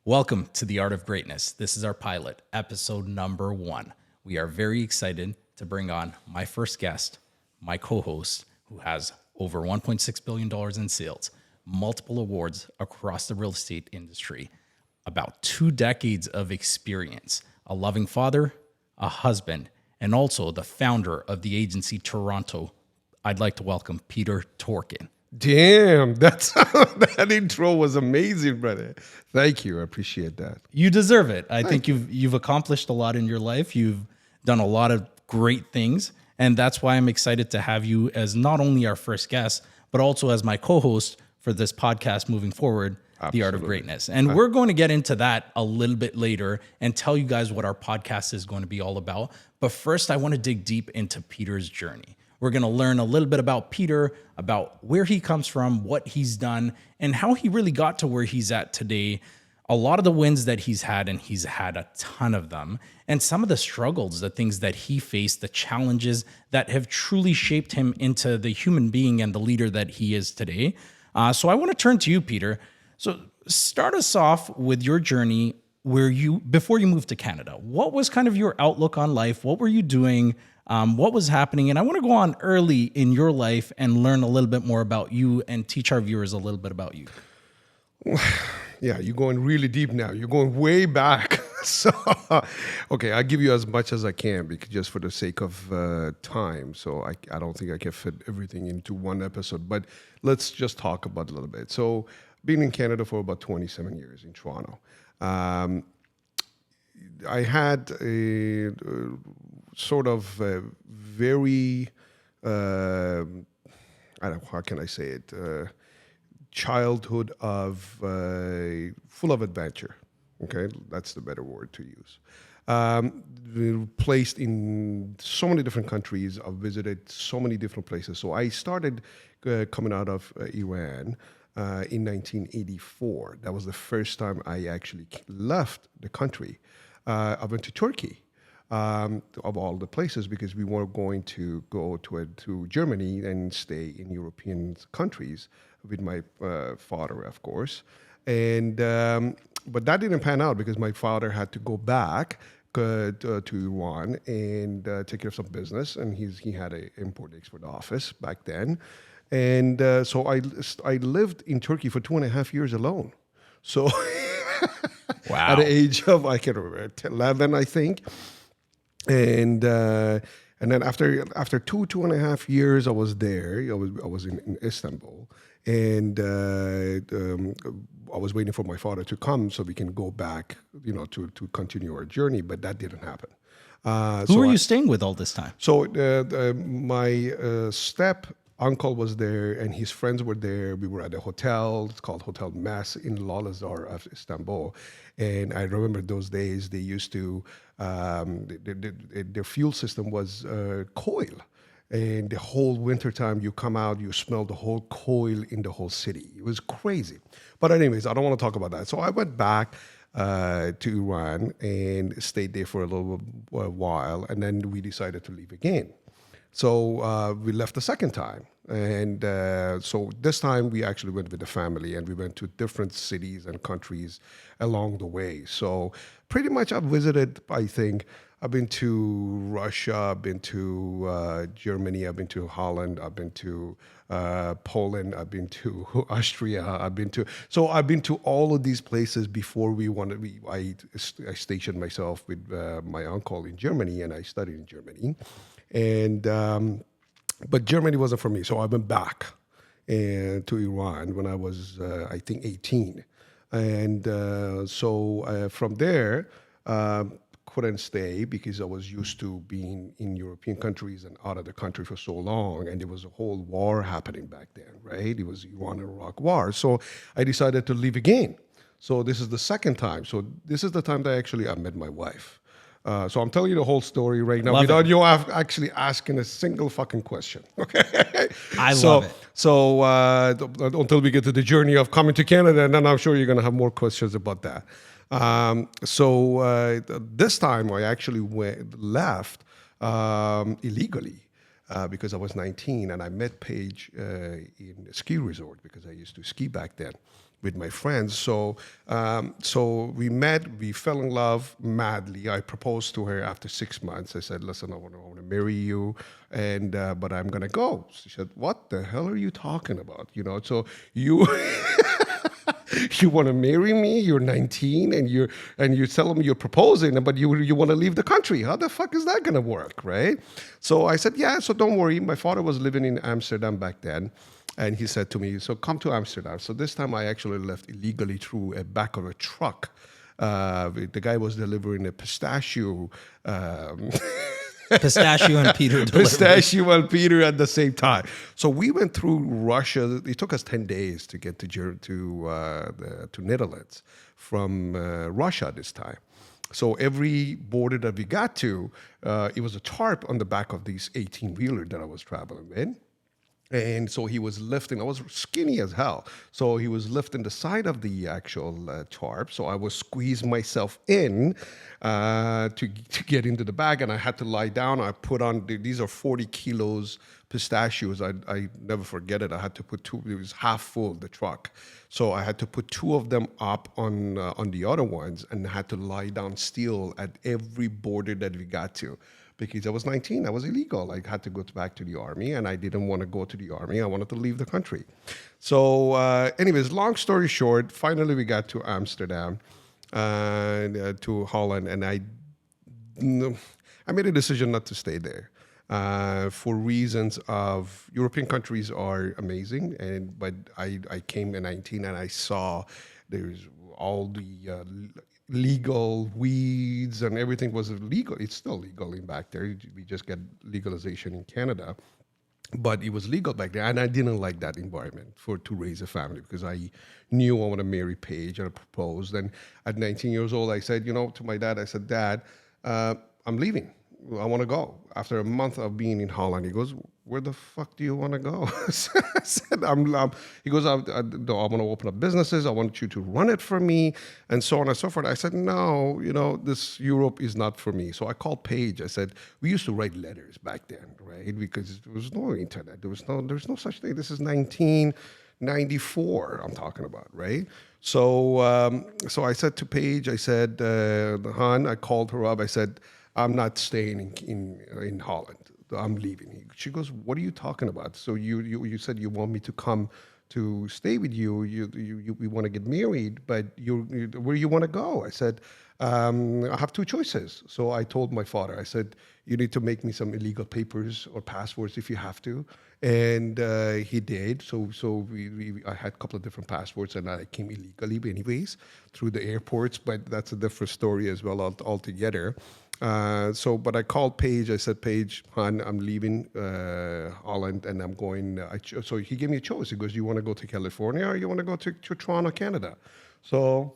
Welcome to The Art of Greatness. This is our pilot, episode number 1. We are very excited to bring on my first guest, my co-host, who has over $1.6 billion in sales, multiple awards across the real estate industry, about 2 decades of experience, a loving father, a husband, and also the founder of the agency Toronto. I'd like to welcome Peter Torkan. Damn, that intro was amazing, brother. Thank you. I appreciate that. You deserve it. I think you've accomplished a lot in your life. You've done a lot of great things. And that's why I'm excited to have you as not only our first guest, but also as my co-host for this podcast moving forward, The Art of Greatness. And we're going to get into that a little bit later and tell you guys what our podcast is going to be all about. But first, I want to dig deep into Peter's journey. We're going to learn a little bit about Peter, about where he comes from, what he's done, and how he really got to where he's at today. A lot of the wins that he's had, and he's had a ton of them, and some of the struggles, the things that he faced, the challenges that have truly shaped him into the human being and the leader that he is today. So I want to turn to you, Peter. So start us off with your journey before you moved to Canada. What was kind of your outlook on life? What were you doing? What was happening? And I want to go on early in your life and learn a little bit more about you and teach our viewers a little bit about you. Yeah, you're going really deep now. You're going way back. So, okay, I'll give you as much as I can because just for the sake of time. So I don't think I can fit everything into one episode, but let's just talk about a little bit. So been in Canada for about 27 years in Toronto. I had a sort of very, I don't know, how can I say it? Childhood of full of adventure. Okay, that's the better word to use. Placed in so many different countries. I've visited so many different places. So I started coming out of Iran in 1984. That was the first time I actually left the country. I went to Turkey. Of all the places, because we were going to go to Germany and stay in European countries with my father, of course. And but that didn't pan out because my father had to go back to Iran and take care of some business, and he had an import-export office back then. And so I lived in Turkey for 2.5 years alone. So Wow. At the age of, I can't remember, 11, I think. And then after 2.5 years, I was there. I was in Istanbul, and I was waiting for my father to come so we can go back, to continue our journey. But that didn't happen. Who were you staying with all this time? So my step uncle was there, and his friends were there. We were at a hotel. It's called Hotel Mas in Lalazar of Istanbul. And I remember those days they used to, their fuel system was coal. And the whole wintertime, you come out, you smell the whole coal in the whole city. It was crazy. But anyways, I don't want to talk about that. So I went back to Iran and stayed there for a little while. And then we decided to leave again. So we left the second time. And so this time we actually went with the family, and we went to different cities and countries along the way. So pretty much I've visited, I think, I've been to Russia, I've been to Germany, I've been to Holland, I've been to Poland, I've been to Austria, I've been to all of these places before I stationed myself with my uncle in Germany, and I studied in Germany. And but Germany wasn't for me, so I went back to Iran when I was, I think, 18. And so from there, couldn't stay because I was used to being in European countries and out of the country for so long, and there was a whole war happening back then, right? It was Iran and Iraq war. So I decided to leave again. So this is the second time. So this is the time that I met my wife. So I'm telling you the whole story right now without you actually asking a single fucking question. Okay. I love it. So until we get to the journey of coming to Canada, and then I'm sure you're going to have more questions about that. So this time I actually left illegally because I was 19, and I met Paige in a ski resort because I used to ski back then. with my friends. So we met, we fell in love madly. I proposed to her after 6 months. I said, listen, I want to marry you, and but I'm going to go. She said, what the hell are you talking about? So you... You want to marry me? You're 19 and you tell me you're proposing, but you want to leave the country. How the fuck is that going to work, right? So I said, yeah, so don't worry. My father was living in Amsterdam back then. And he said to me, so come to Amsterdam. So this time I actually left illegally through a back of a truck. The guy was delivering a pistachio. Pistachio and Peter delivered. Pistachio and Peter at the same time. So we went through Russia. It took us 10 days to get to Netherlands from Russia this time. So every border that we got to, it was a tarp on the back of these 18-wheeler that I was traveling in. And so he was lifting, I was skinny as hell. So he was lifting the side of the actual tarp. So I was squeezing myself in to get into the bag. And I had to lie down. I put on, these are 40 kilos pistachios. I never forget it. I had to put 2, it was half full, the truck. So I had to put 2 of them up on the other ones and had to lie down still at every border that we got to. Because I was 19, I was illegal. I had to go back to the army, and I didn't want to go to the army. I wanted to leave the country. So anyways, long story short, finally we got to Amsterdam, to Holland, and I made a decision not to stay there for reasons of European countries are amazing, but I came in 19 and I saw there's all the legal weeds and everything was legal. It's still legal in back there. We just get legalization in Canada, but it was legal back there, and I didn't like that environment to raise a family because I knew I want to marry Paige, and I proposed. And at 19 years old, I said, to my dad, I said, Dad, I'm leaving. I want to go. After a month of being in Holland, he goes, where the fuck do you want to go? I said, he goes, I want to open up businesses. I want you to run it for me, and so on and so forth. I said, no, this Europe is not for me. So I called Paige. I said, we used to write letters back then, right? Because there was no internet. There was no such thing. This is 1994 I'm talking about, right? So I said to Paige, I said, Han, I called her up. I said, I'm not staying in Holland. I'm leaving. She goes, what are you talking about? So you said you want me to come to stay with you. We want to get married, but where you want to go? I said, I have 2 choices. So I told my father, I said, you need to make me some illegal papers or passports if you have to. And he did. So I had a couple of different passports, and I came illegally anyways through the airports, but that's a different story as well altogether. But I called Paige. I said, Paige, hon, I'm leaving Holland, and I'm going. So he gave me a choice. He goes, you want to go to California or you want to go to Toronto, Canada? So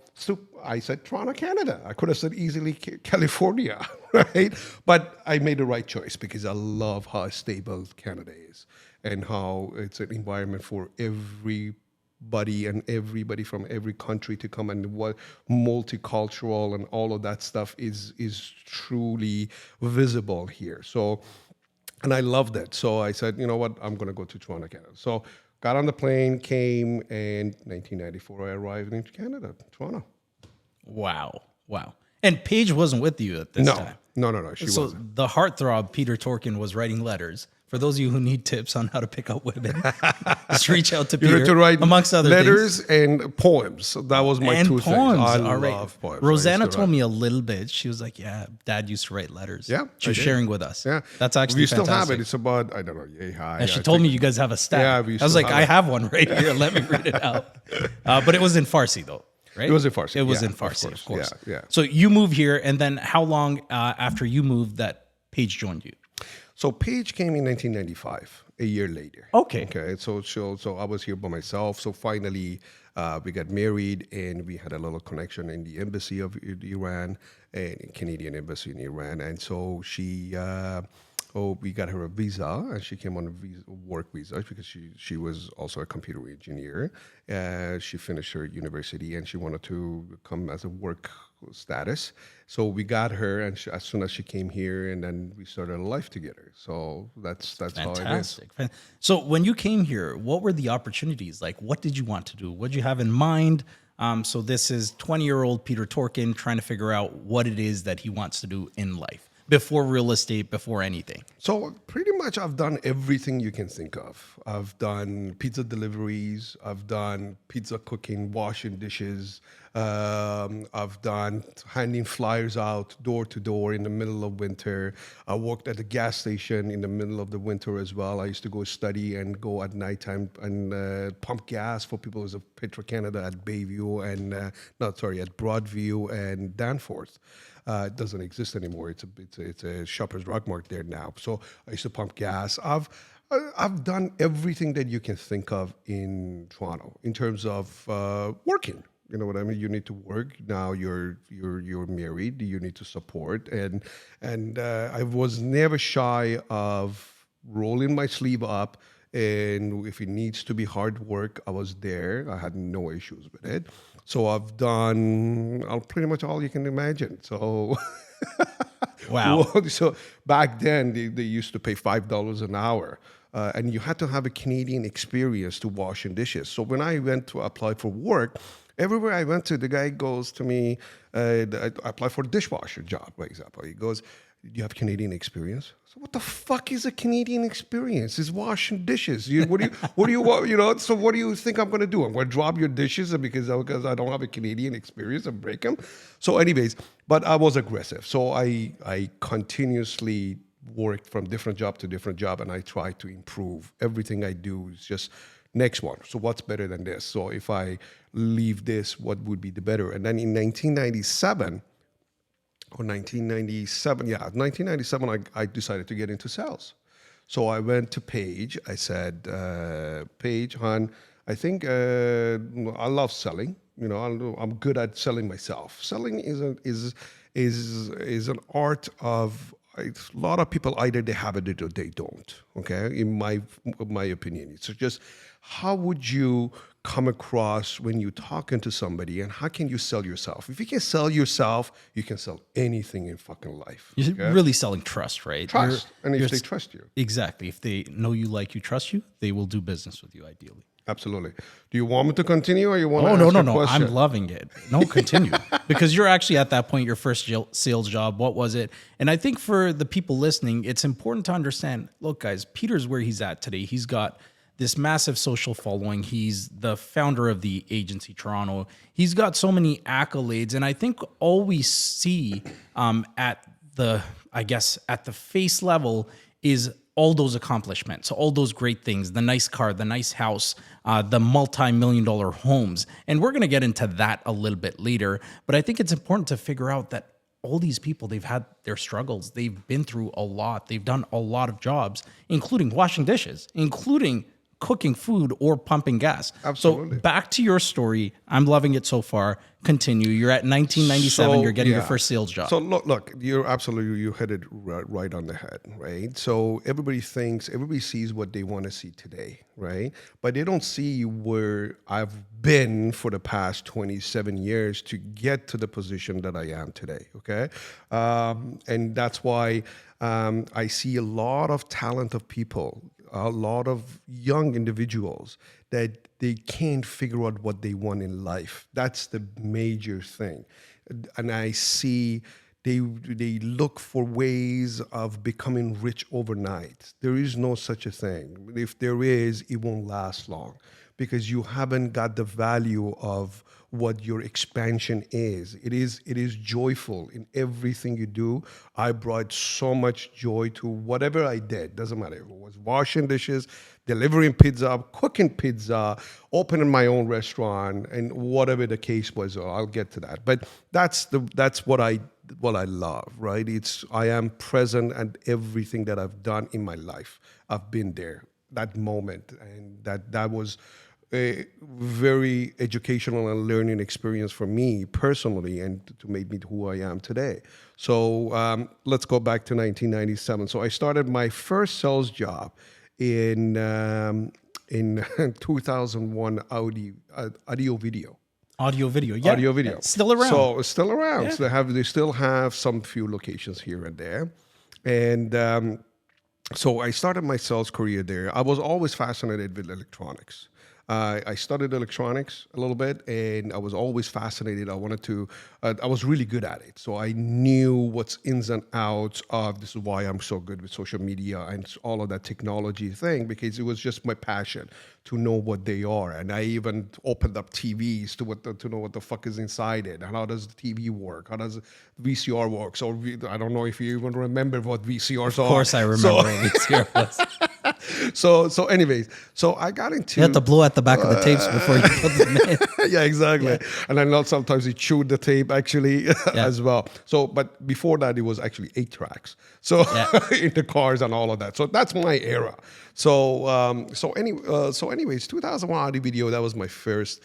I said, Toronto, Canada. I could have said easily California, right? But I made the right choice because I love how stable Canada is and how it's an environment for everybody from every country to come, and what multicultural and all of that stuff is truly visible here. So, and I loved it. So I said, you know what, I'm going to go to Toronto, Canada. So got on the plane, came, and 1994 I arrived in Canada, Toronto. Wow. And Paige wasn't with you at this time. No, she wasn't. So the heartthrob Peter Torkan was writing letters. For those of you who need tips on how to pick up women, just reach out to Peter. You have to write amongst other letters things. and poems. So that was my and 2 poems. things. I All right. love poems. Rosanna told me a little bit. She was like, yeah, Dad used to write letters. Yeah, she was sharing with us. Yeah. That's actually we still fantastic. have it. It's about, I don't know, yay, hi. And she told me you guys have a stack. Yeah, I was like, I have one right here. Let me read it out. But it was in Farsi, though. Right? It was in Farsi. It was in Farsi, of course. Yeah. So you move here, and then how long after you moved that Paige joined you? So Paige came in 1995, a year later. Okay. So I was here by myself. So finally, we got married, and we had a little connection in the embassy of Iran, and Canadian embassy in Iran. And so she So we got her a visa, and she came on a work visa because she was also a computer engineer. She finished her university, and she wanted to come as a work status. So we got her, and as soon as she came here, and then we started a life together. So that's how it is. Fantastic. So when you came here, what were the opportunities? Like, what did you want to do? What did you have in mind? So this is 20-year-old Peter Torkan trying to figure out what it is that he wants to do in life before real estate, before anything. So pretty much I've done everything you can think of. I've done pizza deliveries. I've done pizza cooking, washing dishes. I've done handing flyers out door to door in the middle of winter. I worked at a gas station in the middle of the winter as well. I used to go study and go at nighttime and pump gas for people who's of Petro-Canada at Bayview and, at Broadview and Danforth. It doesn't exist anymore. It's a Shoppers Drug Mart there now. So I used to pump gas. I've done everything that you can think of in Toronto in terms of working. You know what I mean? You need to work. Now you're married. You need to support. And I was never shy of rolling my sleeve up. And if it needs to be hard work, I was there. I had no issues with it. So I've done pretty much all you can imagine. So, Wow. So back then they used to pay $5 an hour, and you had to have a Canadian experience to wash and dishes. So when I went to apply for work, everywhere I went to, the guy goes to me, I applied for a dishwasher job, for example. He goes, "Do you have Canadian experience?" So what the fuck is a Canadian experience? It's washing dishes. What do you want? So what do you think I'm going to do? I'm going to drop your dishes because I don't have a Canadian experience and break them. So anyways, but I was aggressive. So I continuously worked from different job to different job, and I try to improve. Everything I do is just next one. So what's better than this? So if I leave this, what would be the better? And then in 1997, or 1997, I decided to get into sales. So I went to Paige. I said, Paige, hon, I think I love selling. I'm good at selling myself. Selling is an art of a lot of people, either they have it or they don't. Okay, in my opinion, it's just how would you come across when you're talking to somebody, and how can you sell yourself? If you can sell yourself, you can sell anything in fucking life. You're really selling trust, right? Trust, and if they trust you. Exactly. If they know you, like you, trust you, they will do business with you, ideally. Absolutely. Do you want me to continue, or you want to no, ask no, a no. question? I'm loving it. No, continue. Because you're actually at that point, your first sales job. What was it? And I think for the people listening, it's important to understand, look, guys, Peter's where he's at today. He's got this massive social following. He's the founder of the agency Toronto. He's got so many accolades. And I think all we see at the face level is all those accomplishments, all those great things, the nice car, the nice house, the multi-million-dollar homes. And we're going to get into that a little bit later. But I think it's important to figure out that all these people, they've had their struggles. They've been through a lot. They've done a lot of jobs, including washing dishes, including cooking food or pumping gas. Absolutely. So back to your story. I'm loving it so far. Continue. You're at 1997. You're getting your first sales job. So look, you hit it right on the head, right? So everybody sees what they want to see today, right? But they don't see where I've been for the past 27 years to get to the position that I am today, okay? And that's why I see a lot of talent of people, a lot of young individuals that they can't figure out what they want in life. That's the major thing. And I see they look for ways of becoming rich overnight. There is no such a thing. If there is, it won't last long because you haven't got the value of what your expansion is. It is joyful in everything you do. I brought so much joy to whatever I did. Doesn't matter if it was washing dishes, delivering pizza, cooking pizza, opening my own restaurant, and whatever the case was. I'll get to that. But that's what I love, right? I am present at everything that I've done in my life. I've been there, that moment, and that was a very educational and learning experience for me personally, and to make me who I am today. So let's go back to 1997. So I started my first sales job in 2001 audio video. Audio video. Yeah. Audio Yeah, video. it's still around. So it's still around. Yeah. So they still have some few locations here and there. And so I started my sales career there. I was always fascinated with electronics. I studied electronics a little bit, and I was always fascinated. I was really good at it. So I knew what's ins and outs of this is why I'm so good with social media and all of that technology thing, because it was just my passion to know what they are. And I even opened up TVs to know what the fuck is inside it and how does the TV work, how does VCR work. So I don't know if you even remember what VCRs are. Of course, I remember what VCR was. So anyways, so I got into You have to blow at the back of the tapes before you put them in. yeah, exactly. And I know sometimes he chewed the tape actually as well. So, but before that, it was actually 8 tracks. So in the cars and all of that. So that's my era. So anyways, 2001 audio video. That was my first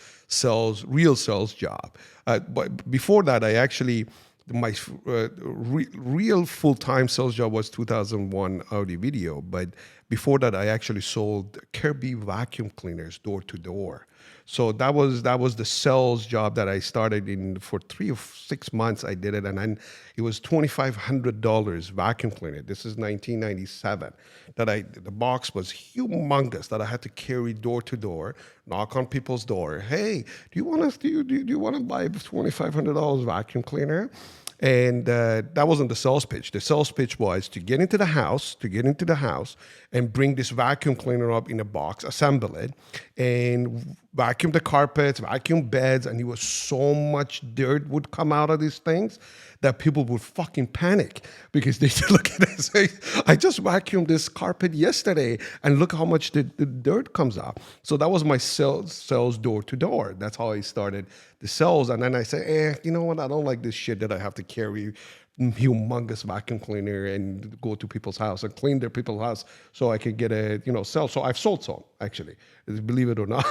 real sales job. But before that, I actually. My real full-time sales job was 2001 audio video, but before that I actually sold Kirby vacuum cleaners door to door. So that was the sales job that I started in. For 3 or 6 months I did it, and then it was $2,500 vacuum cleaner. This is 1997. The box was humongous that I had to carry door to door, knock on people's door. Hey, do you want to buy a $2,500 vacuum cleaner? And that wasn't the sales pitch. The sales pitch was to get into the house, and bring this vacuum cleaner up in a box, assemble it, and vacuum the carpets, vacuum beds, and it was so much dirt would come out of these things that people would fucking panic because they look at it and say, I just vacuumed this carpet yesterday and look how much the dirt comes out. So that was my sales door to door. That's how I started the sales. And then I said, you know what? I don't like this shit that I have to carry humongous vacuum cleaner and go to people's house and clean their people's house so I can get sell. So I've sold some, actually, believe it or not.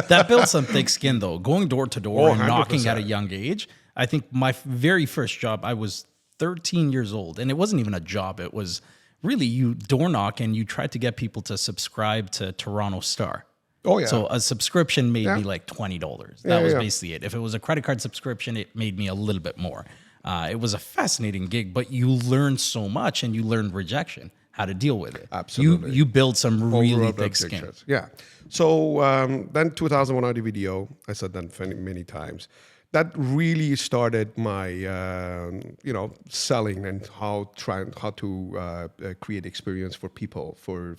That builds some thick skin, though. Going door to door and 100%. knocking at a young age. I think my very first job, I was 13 years old, and it wasn't even a job. It was really you door knock and you tried to get people to subscribe to Toronto Star. Oh, yeah. So a subscription made me like $20. That was basically it. If it was a credit card subscription, it made me a little bit more. It was a fascinating gig, but you learned so much, and you learned rejection, how to deal with it. Absolutely. You build some really Overall thick skin. objections. Yeah. So then 2001 audio video, I said that many times. That really started my, selling and how to create experience for people, for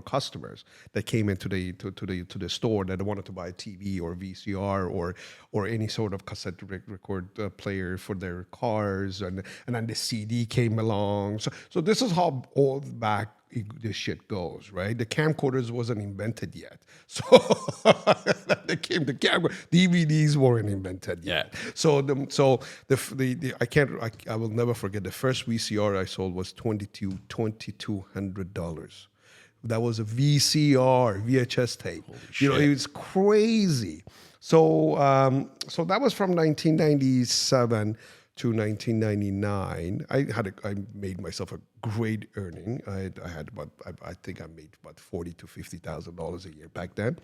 customers that came into the store that wanted to buy a TV or VCR or any sort of cassette record player for their cars, and then the CD came along. So this is how old back this shit goes, right? The camcorders wasn't invented yet. So they came to camera. DVDs weren't invented yet. So I will never forget the first VCR I sold was $2,200. That was a VHS tape. It was crazy. So that was from 1997 to 1999. I made myself a great earning. I think I made about $40,000 to $50,000 a year back then.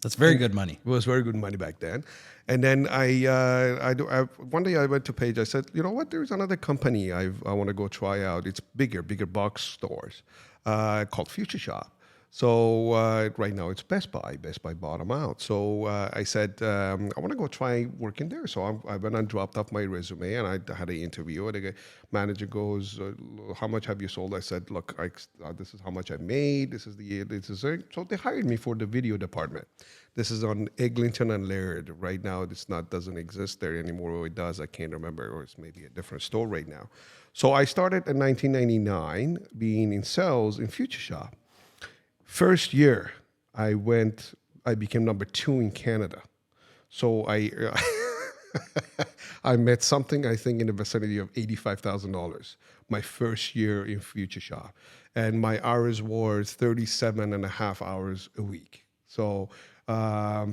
That's very good money. It was very good money back then. And then one day I went to Page. I said, you know what? There's another company I want to go try out. It's bigger box stores called Future Shop. So right now it's Best Buy. Best Buy bought them out. So I said, I want to go try working there. So I went and dropped off my resume, and I had an interview. And the manager goes, how much have you sold? I said, look, this is how much I made. This is it. So they hired me for the video department. This is on Eglinton and Laird. Right now, doesn't exist there anymore. Or it does, I can't remember. Or it's maybe a different store right now. So I started in 1999 being in sales in Future Shop. First year, I became number 2 in Canada. So I met something, I think, in the vicinity of $85,000 my first year in Future Shop. And my hours were 37 and a half hours a week. So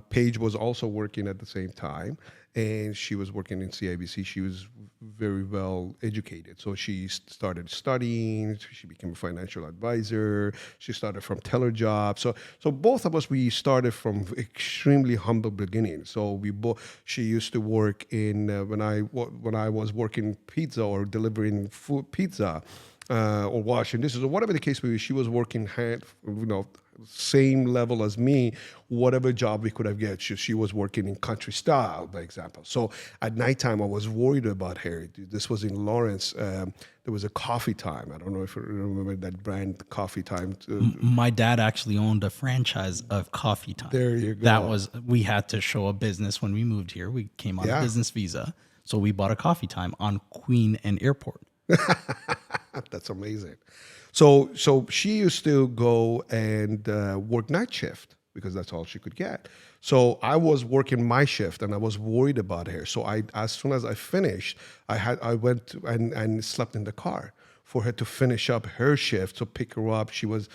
Paige was also working at the same time, and she was working in CIBC. She was very well educated, so she started studying. She became a financial advisor. She started from teller job. So both of us, we started from extremely humble beginnings. So we both. She used to work in when I was working pizza or delivering food pizza. Or washing dishes or whatever the case may be, she was working hand, same level as me, whatever job we could have get. She was working in country style, by example. So at nighttime, I was worried about her. This was in Lawrence. There was a coffee time. I don't know if you remember that brand, Coffee Time. My dad actually owned a franchise of Coffee Time. There you go. We had to show a business when we moved here. We came on a Yeah. business visa. So we bought a Coffee Time on Queen and Airport. That's amazing. So she used to go and work night shift because that's all she could get. So I was working my shift and I was worried about her. So as soon as I finished, I went and slept in the car for her to finish up her shift, to pick her up. She was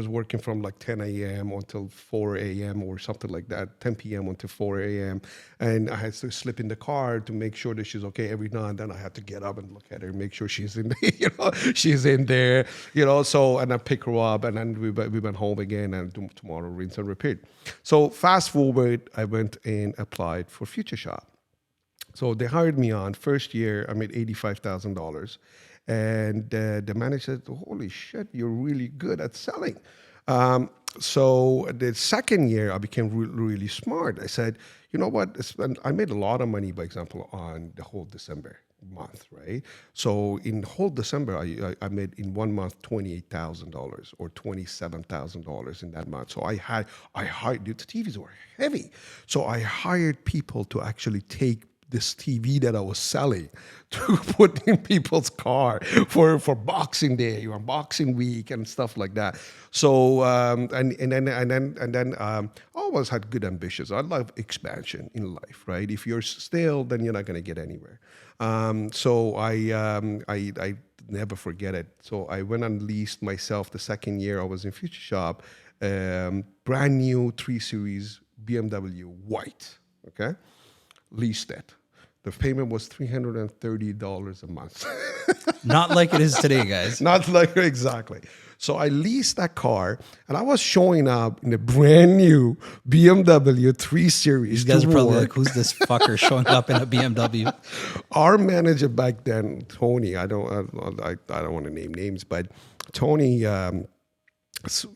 working from like 10 a.m. until 4 a.m. or something like that, 10 p.m. until 4 a.m. And I had to sleep in the car to make sure that she's okay. Every now and then I had to get up and look at her, make sure she's in, she's in there, So and I pick her up, and then we went home again, and tomorrow rinse and repeat. So fast forward, I went and applied for Future Shop. So they hired me on. First year, I made $85,000. And the manager said, holy shit, you're really good at selling. So the second year, I became really smart. I said, you know what? I made a lot of money, by example, on the whole December month, right? So in whole December, I made in 1 month $28,000 or $27,000 in that month. So I hired, the TVs were heavy. So I hired people to actually take this TV that I was selling to put in people's car for Boxing Day or Boxing Week and stuff like that. So and then I always had good ambitions. I love expansion in life, right? If you're stale, then you're not going to get anywhere. So I never forget it. So I went and leased myself the second year I was in Future Shop, brand new 3 Series BMW white. Okay, leased it. The payment was $330 a month. Not like it is today, guys. Not like exactly. So I leased that car, and I was showing up in a brand new BMW 3 Series. These guys are probably like, who's this fucker showing up in a BMW? Our manager back then, Tony, I don't want to name names, but Tony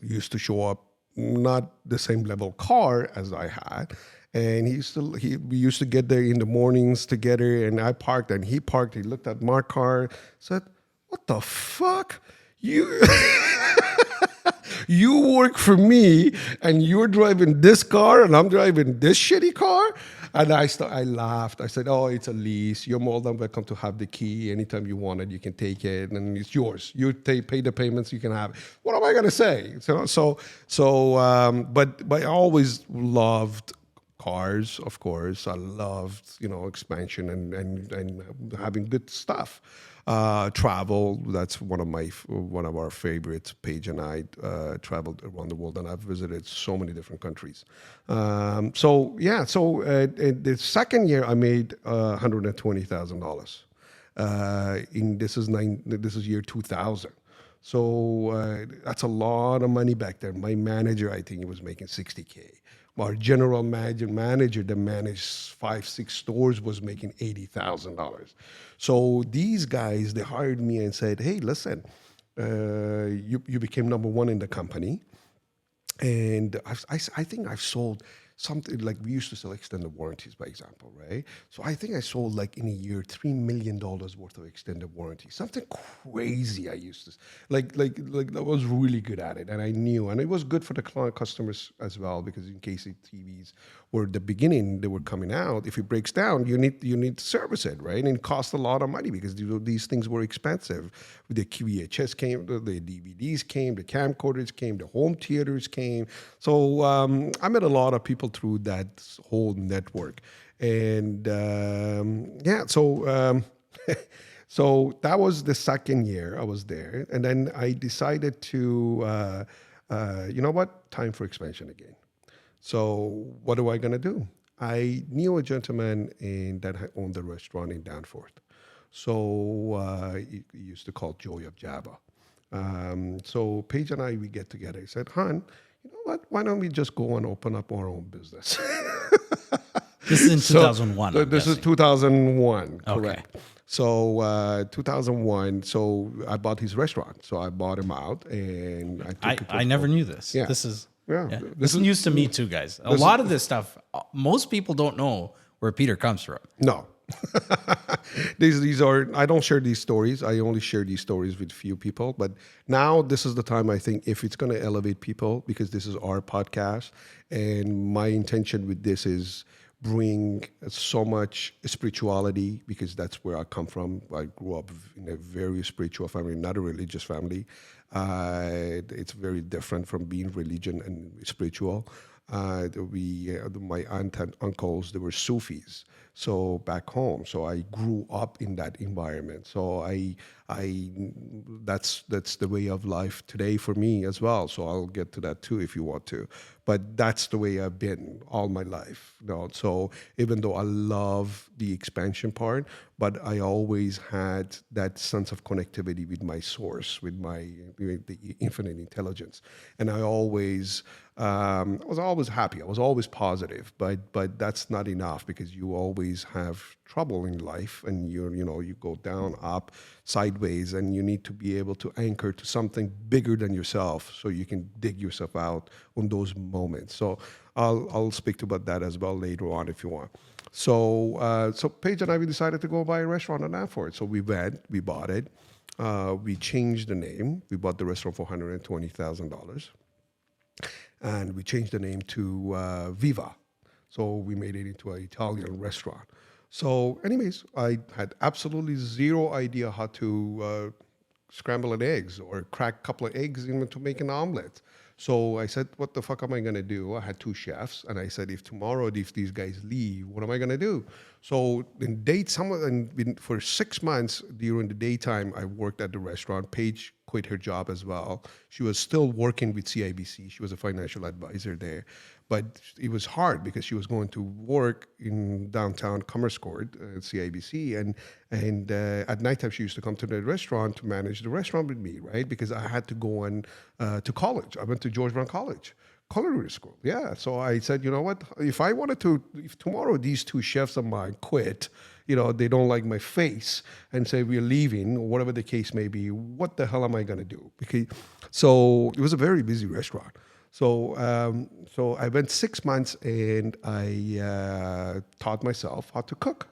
used to show up not the same level car as I had. And we used to get there in the mornings together, and I parked and he parked. He looked at my car, said, what the fuck? You you work for me and you're driving this car and I'm driving this shitty car? And I laughed. I said, oh, it's a lease. You're more than welcome to have the key. Anytime you want it, you can take it and it's yours. You pay the payments, you can have it. What am I going to say? But I always loved cars, of course. I loved, expansion and having good stuff. Travel, that's one of our favorites. Paige and I traveled around the world, and I've visited so many different countries. So the second year I made $120,000. This is year 2000. So that's a lot of money back then. My manager, I think he was making $60K. Our general manager that managed 5-6 stores was making $80,000. So these guys, they hired me and said, hey, listen, you became number one in the company. And I think I've sold something like we used to sell extended warranties, by example, right? So I think I sold like in a year $3 million worth of extended warranty, something crazy. I used to like I was really good at it, and I knew, and it was good for the client customers as well, because in case the TVs were at the beginning, they were coming out. If it breaks down, you need to service it, right? And it cost a lot of money because these things were expensive. The VHS came, the DVDs came, the camcorders came, the home theaters came. So I met a lot of people through that whole network, and so that was the second year I was there, and then I decided to, you know what, time for expansion again. So what am I going to do? I knew a gentleman that had owned the restaurant in Danforth. So he used to call Joy of Java. So Paige and I, we get together. He said, "Hon, you know what? Why don't we just go and open up our own business?" This is in So 2001, I'm this is guessing. 2001, Okay. correct. So 2001, so I bought his restaurant. So I bought him out and I took it to I never knew this. Yeah. This is Yeah. yeah. This This is is news to me too, guys. A lot of this stuff, most people don't know where Peter comes from. No. these are, I don't share these stories. I only share these stories with few people. But now this is the time, I think, if it's going to elevate people, because this is our podcast, and my intention with this is bring so much spirituality, because that's where I come from. I grew up in a very spiritual family, not a religious family. It's very different from being religion and spiritual. My aunt and uncles, they were Sufis. So back home, so I grew up in that environment. So I, that's the way of life today for me as well. So I'll get to that too if you want to. But that's the way I've been all my life. So even though I love the expansion part, but I always had that sense of connectivity with my source, with the infinite intelligence, and I was always happy. I was always positive, but that's not enough, because you always have trouble in life, and you go down, up, sideways, and you need to be able to anchor to something bigger than yourself, so you can dig yourself out on those moments. So I'll speak about that as well later on if you want. So Paige and I, we decided to go buy a restaurant in Danforth. So we went, we bought it, we changed the name. We bought the restaurant for $120,000. And we changed the name to Viva. So we made it into an Italian restaurant. So anyways, I had absolutely zero idea how to scramble an eggs or crack a couple of eggs even to make an omelet. So I said, what the fuck am I going to do? I had two chefs, and I said, if tomorrow, if these guys leave, what am I going to do? So for 6 months during the daytime, I worked at the restaurant. Paige quit her job as well. She was still working with CIBC. She was a financial advisor there. But it was hard because she was going to work in downtown Commerce Court at CIBC, and at nighttime she used to come to the restaurant to manage the restaurant with me, right? Because I had to go on to college. I went to George Brown College, culinary school. Yeah, so I said, you know what? If tomorrow these two chefs of mine quit, they don't like my face and say we're leaving, or whatever the case may be, what the hell am I going to do? So it was a very busy restaurant. So I went 6 months, and I taught myself how to cook.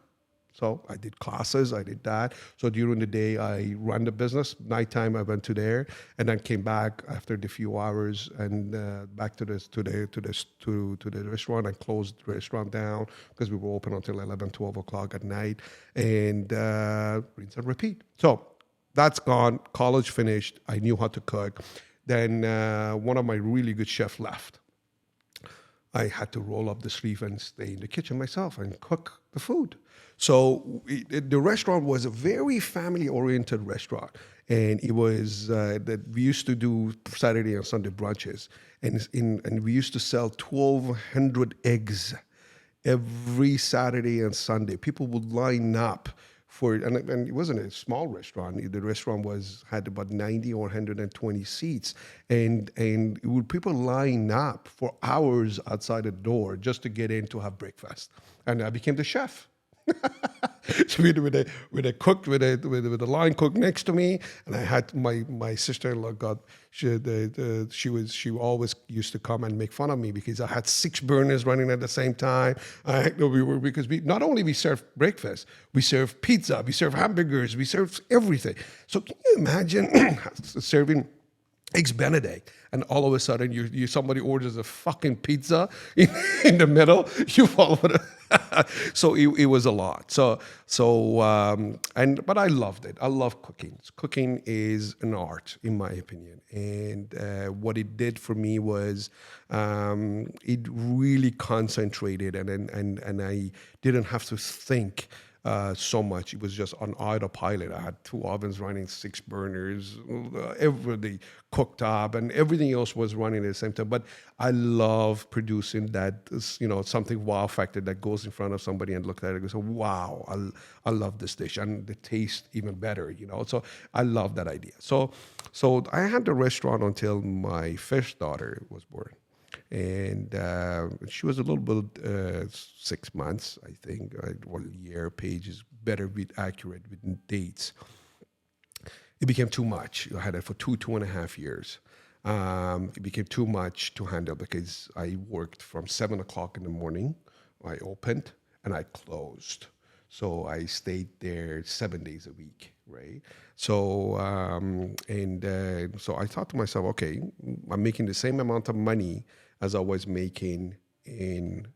So I did classes, I did that. So during the day, I ran the business. Nighttime, I went to there, and then came back after the few hours and back to the restaurant. I closed the restaurant down because we were open until 11, 12 o'clock at night, and rinse and repeat. So that's gone. College finished. I knew how to cook. Then one of my really good chefs left. I had to roll up the sleeve and stay in the kitchen myself and cook the food. So the restaurant was a very family-oriented restaurant, and it was that we used to do Saturday and Sunday brunches, and we used to sell 1,200 eggs every Saturday and Sunday. People would line up and it wasn't a small restaurant. The restaurant had about 90 or 120 seats, and people line up for hours outside the door just to get in to have breakfast. And I became the chef. So with a cook, with a line cook next to me, and I had my sister-in-law. She always used to come and make fun of me because I had 6 burners running at the same time. Because we not only we serve breakfast, we serve pizza, we serve hamburgers, we serve everything. So can you imagine serving eggs Benedict, and all of a sudden somebody orders a fucking pizza in the middle, you follow it. So it was a lot. But I loved it. I love cooking. Cooking is an art, in my opinion. And what it did for me was it really concentrated, and I didn't have to think so much. It was just on autopilot. I had 2 ovens running, 6 burners, everything cooked up, and everything else was running at the same time. But I love producing that, something wow factor that goes in front of somebody and look at it and goes, wow, I love this dish, and the taste even better. So I love that idea. So I had the restaurant until my first daughter was born. And she was a little bit 6 months, I think, or a year. Page is better with accurate with dates. It became too much. I had it for 2.5 years. It became too much to handle because I worked from 7 o'clock in the morning. I opened and I closed. So I stayed there 7 days a week, right? So so I thought to myself, okay, I'm making the same amount of money as I was making in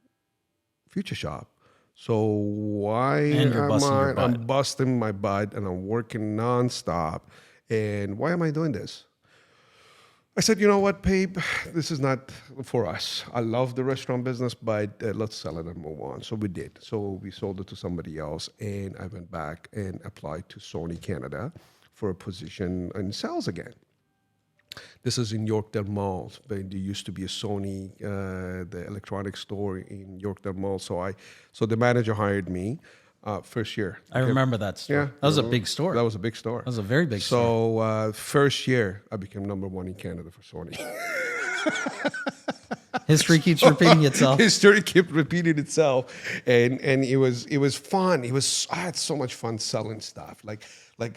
Future Shop. So why And you're busting your butt. I'm busting my butt and I'm working nonstop. And why am I doing this? I said, you know what, babe, this is not for us. I love the restaurant business, but let's sell it and move on. So we did. So we sold it to somebody else, and I went back and applied to Sony Canada for a position in sales again. This is in Yorkdale Mall. There used to be a Sony, the electronics store in Yorkdale Mall. So the manager hired me first year. I remember that store. Yeah, That was a big store. That was a big store. That was a very big store. So first year, I became #1 in Canada for Sony. History keeps repeating itself. History kept repeating itself, and it was fun. I had so much fun selling stuff. Like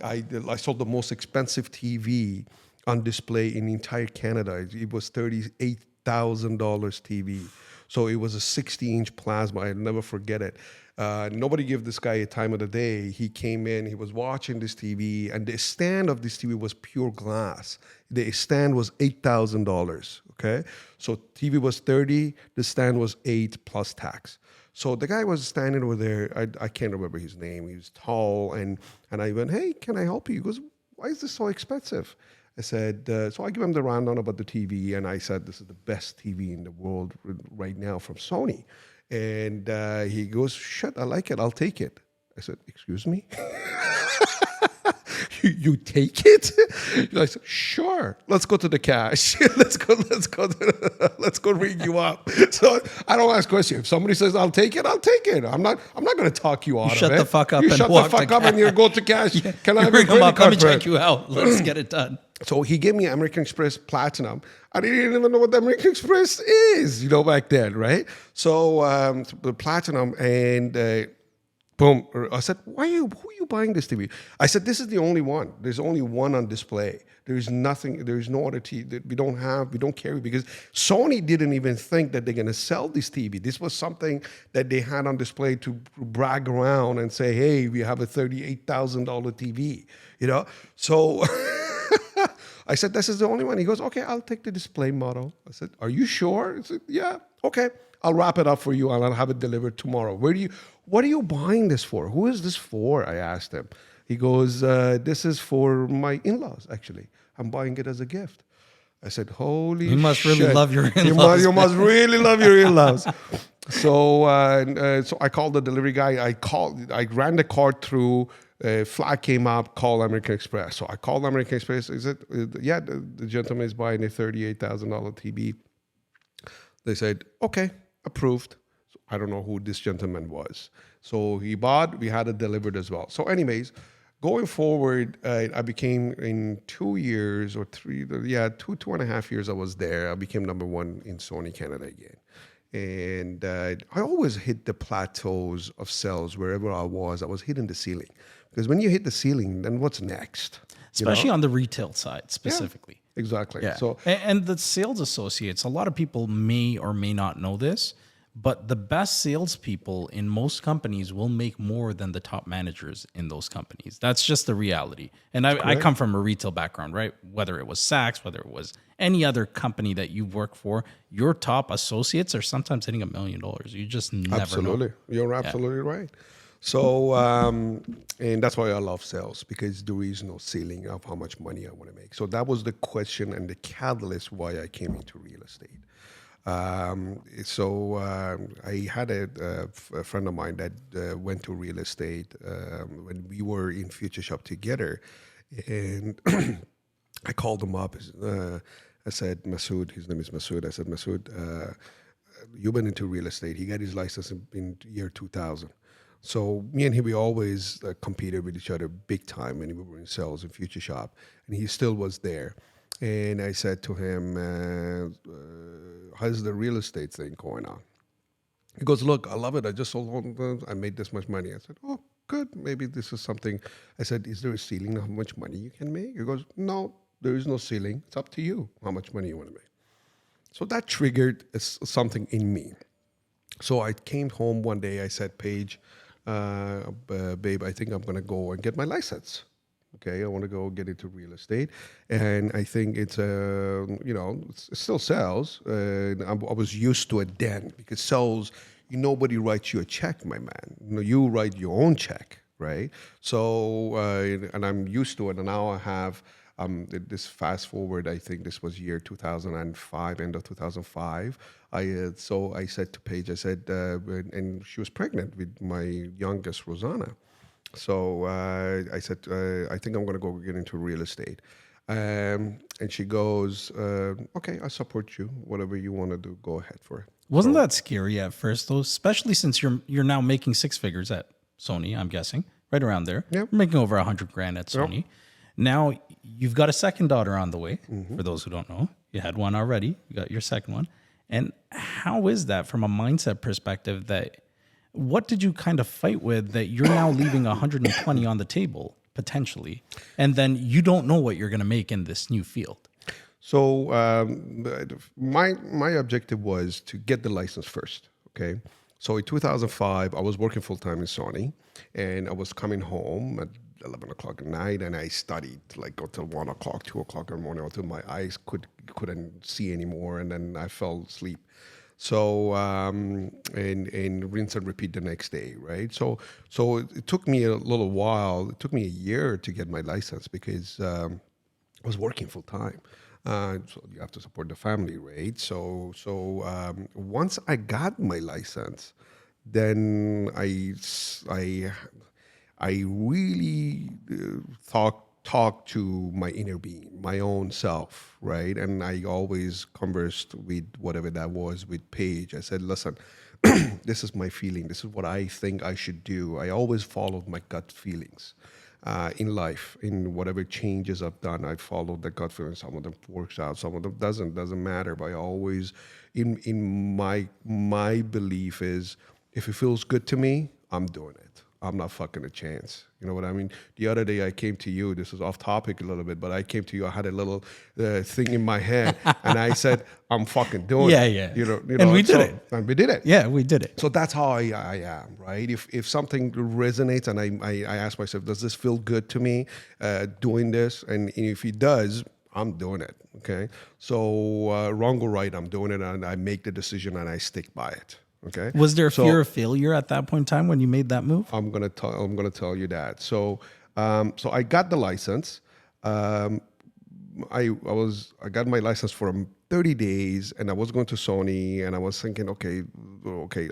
I sold the most expensive TV on display in entire Canada. It was $38,000 TV. So it was a 60-inch plasma. I'll never forget it. Nobody gave this guy a time of the day. He came in, he was watching this TV, and the stand of this TV was pure glass. The stand was $8,000, okay? So TV was 30, the stand was 8 plus tax. So the guy was standing over there. I can't remember his name. He was tall, and I went, hey, can I help you? He goes, why is this so expensive? I said, so I give him the rundown about the TV, and I said, this is the best TV in the world right now from Sony. And he goes, shit, I like it, I'll take it. I said, excuse me? you take it? I said, sure, let's go to the cash. let's go ring you up. So I don't ask questions. If somebody says I'll take it, I'll take it. I'm not going to talk you out of it. Shut the fuck up you and shut walk the fuck to up cash. and you go to cash. Can I have Bring a them up. credit Let me card for check it? you out. Let's get it done. So he gave me American Express Platinum. I didn't even know what the American Express is, back then, right? So the Platinum, and boom. I said, who are you buying this TV? I said, this is the only one. There's only one on display. There's nothing, there's no other TV that we don't carry, because Sony didn't even think that they're going to sell this TV. This was something that they had on display to brag around and say, hey, we have a $38,000 TV, So I said, this is the only one. He goes, okay, I'll take the display model. I said, are you sure? He said, yeah, okay. I'll wrap it up for you and I'll have it delivered tomorrow. What are you buying this for? Who is this for? I asked him. He goes, this is for my in-laws, actually. I'm buying it as a gift. I said, holy shit. You must really love your in-laws. You must really love your in-laws. So I called the delivery guy. I ran the card through. Flag came up, call American Express. So I called American Express. Is it? Yeah, the gentleman is buying a $38,000 TV. They said, okay, approved. So I don't know who this gentleman was. So he bought, we had it delivered as well. So anyways, going forward, I became in 2 years or 3, 2.5 years I was there. I became #1 in Sony Canada again. And I always hit the plateaus of sales wherever I was hitting the ceiling. Because when you hit the ceiling, then what's next? Especially on the retail side, specifically. Yeah, exactly. Yeah. So, and the sales associates, a lot of people may or may not know this, but the best salespeople in most companies will make more than the top managers in those companies. That's just the reality. And I come from a retail background, right? Whether it was Saks, whether it was any other company that you work for, your top associates are sometimes hitting $1 million. You just never absolutely. know. You're absolutely right. So, and that's why I love sales, because there is no ceiling of how much money I want to make. So that was the question and the catalyst why I came into real estate. I had a friend of mine that went to real estate when we were in Future Shop together, and I called him up. I said, Masood, his name is Masood. I said, Masood, you've been into real estate. He got his license in year 2000. So me and him, we always competed with each other big time when we were in sales in Future Shop, and he still was there. And I said to him, how's the real estate thing going on? He goes, look, I love it. I just sold home. I made this much money. I said, oh, good. Maybe this is something. I said, is there a ceiling on how much money you can make? He goes, no, there is no ceiling. It's up to you how much money you want to make. So that triggered something in me. So I came home one day. I said, Paige, babe, I think I'm going to go and get my license. Okay, I want to go get into real estate, and I think it's it still sells. I was used to it then because sales, nobody writes you a check, my man. You write your own check, right? So and I'm used to it, and now I have this fast forward. I think this was year 2005, end of 2005. So I said to Paige, I said, and she was pregnant with my youngest, Rosanna. So I said, I think I'm going to go get into real estate. And she goes, okay, I support you. Whatever you want to do, go ahead for it. Wasn't that scary at first, though? Especially since you're now making six figures at Sony, I'm guessing, right around there. Yeah. You're making over $100,000 at Sony. Yep. Now you've got a second daughter on the way. Mm-hmm. For those who don't know, you had one already. You got your second one. And how is that from a mindset perspective? What did you kind of fight with that you're now leaving 120 on the table potentially, and then you don't know what you're going to make in this new field? So my objective was to get the license first. Okay. So in 2005, I was working full time in Sony, and I was coming home at 11 o'clock at night, and I studied like until 1 o'clock, 2 o'clock in the morning until my eyes couldn't see anymore, and then I fell asleep. So and rinse and repeat the next day, right? So it took me a little while. It took me a year to get my license because I was working full time. So you have to support the family, right? So once I got my license, then I really talk to my inner being, my own self, right? And I always conversed with whatever that was with Paige. I said, listen, this is my feeling. This is what I think I should do. I always followed my gut feelings in life. In whatever changes I've done, I followed the gut feelings. Some of them works out, some of them doesn't matter. But I always, in my belief is, if it feels good to me, I'm doing it. I'm not fucking a chance. You know what I mean? The other day I came to you, this is off topic a little bit, but I came to you, I had a little thing in my head, and I said, I'm fucking doing it. Yeah. You know, and we did it. And we did it. Yeah, we did it. So that's how I am, right? If something resonates and I ask myself, does this feel good to me doing this? And if it does, I'm doing it, okay? So wrong or right, I'm doing it, and I make the decision and I stick by it. Okay. Was there a fear of failure at that point in time when you made that move? I'm gonna tell you that. So I got the license. I got my license for 30 days, and I was going to Sony, and I was thinking, okay.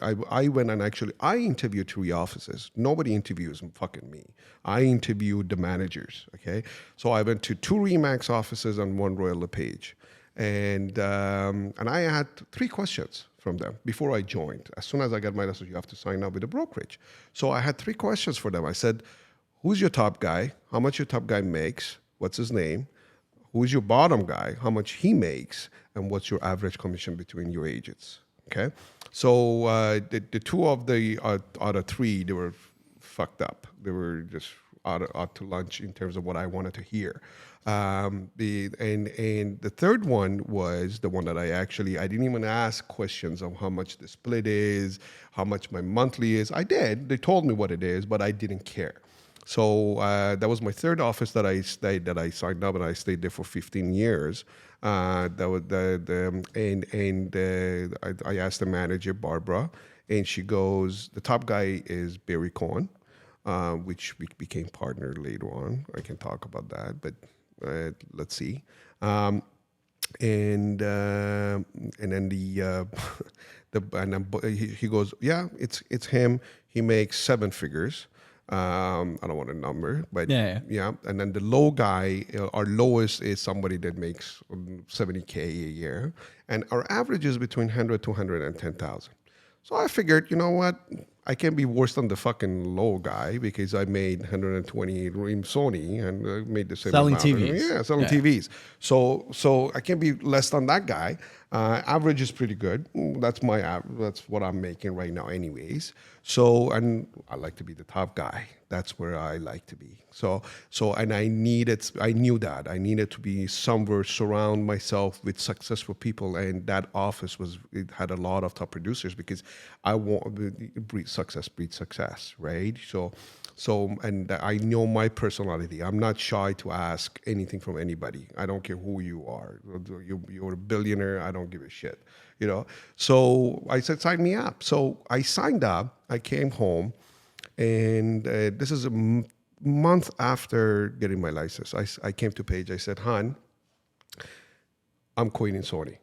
I went and I interviewed 3 offices. Nobody interviews fucking me. I interviewed the managers. Okay. So I went to 2 Remax offices and 1 Royal LePage, and I had 3 questions from them before I joined. As soon as I got my license, you have to sign up with a brokerage. So I had 3 questions for them. I said, who's your top guy? How much your top guy makes? What's his name? Who's your bottom guy? How much he makes? And what's your average commission between your agents? Okay. So the 2 of the out of 3, they were fucked up. They were just out to lunch in terms of what I wanted to hear. The 3rd one was the one that I didn't even ask questions of how much the split is, how much my monthly is. I did. They told me what it is, but I didn't care. So that was my 3rd office that I signed up, and I stayed there for 15 years. I asked the manager, Barbara, and she goes, the top guy is Barry Cohen, which we became partner later on. I can talk about that, but let's see. And then he goes, yeah, it's him. He makes seven figures. I don't want a number, but Yeah. yeah. And then the low guy, our lowest is somebody that makes 70K a year, and our average is between 100 to 110,000. So I figured, you know what? I can't be worse than the fucking low guy because I made 120 in Sony and made the same Selling amount. TVs. Yeah, selling Yeah. TVs. So I can't be less than that guy. Average is pretty good. That's that's what I'm making right now, anyways. So, and I like to be the top guy. That's where I like to be. And I knew that I needed to be somewhere, surround myself with successful people, and that office it had a lot of top producers because I want success breeds success, right? And I know my personality. I'm not shy to ask anything from anybody. I don't care who you are. You're a billionaire. I don't give a shit. So I said, sign me up. So I signed up. I came home, and this is a month after getting my license. I came to Paige. I said, hon, I'm quitting Sony.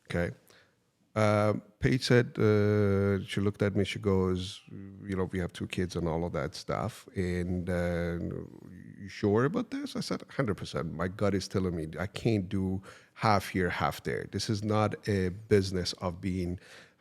Okay. Paige said, she looked at me, she goes, we have two kids and all of that stuff. And you sure about this? I said, 100%. My gut is telling me I can't do half here, half there. This is not a business of being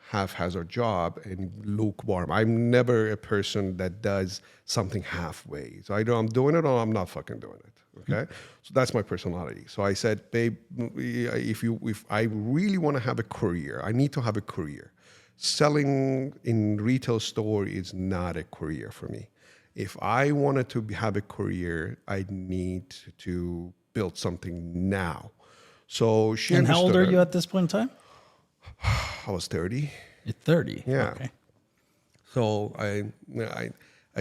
haphazard job and lukewarm. I'm never a person that does something halfway. So either I'm doing it or I'm not fucking doing it. Okay, so that's my personality. So I said, babe, if I really want to have a career, I need to have a career. Selling in retail store is not a career for me. If I wanted to have a career, I need to build something now. So she And how old are understood you it. at this point in time? I was 30. You're 30. Yeah. Okay. So I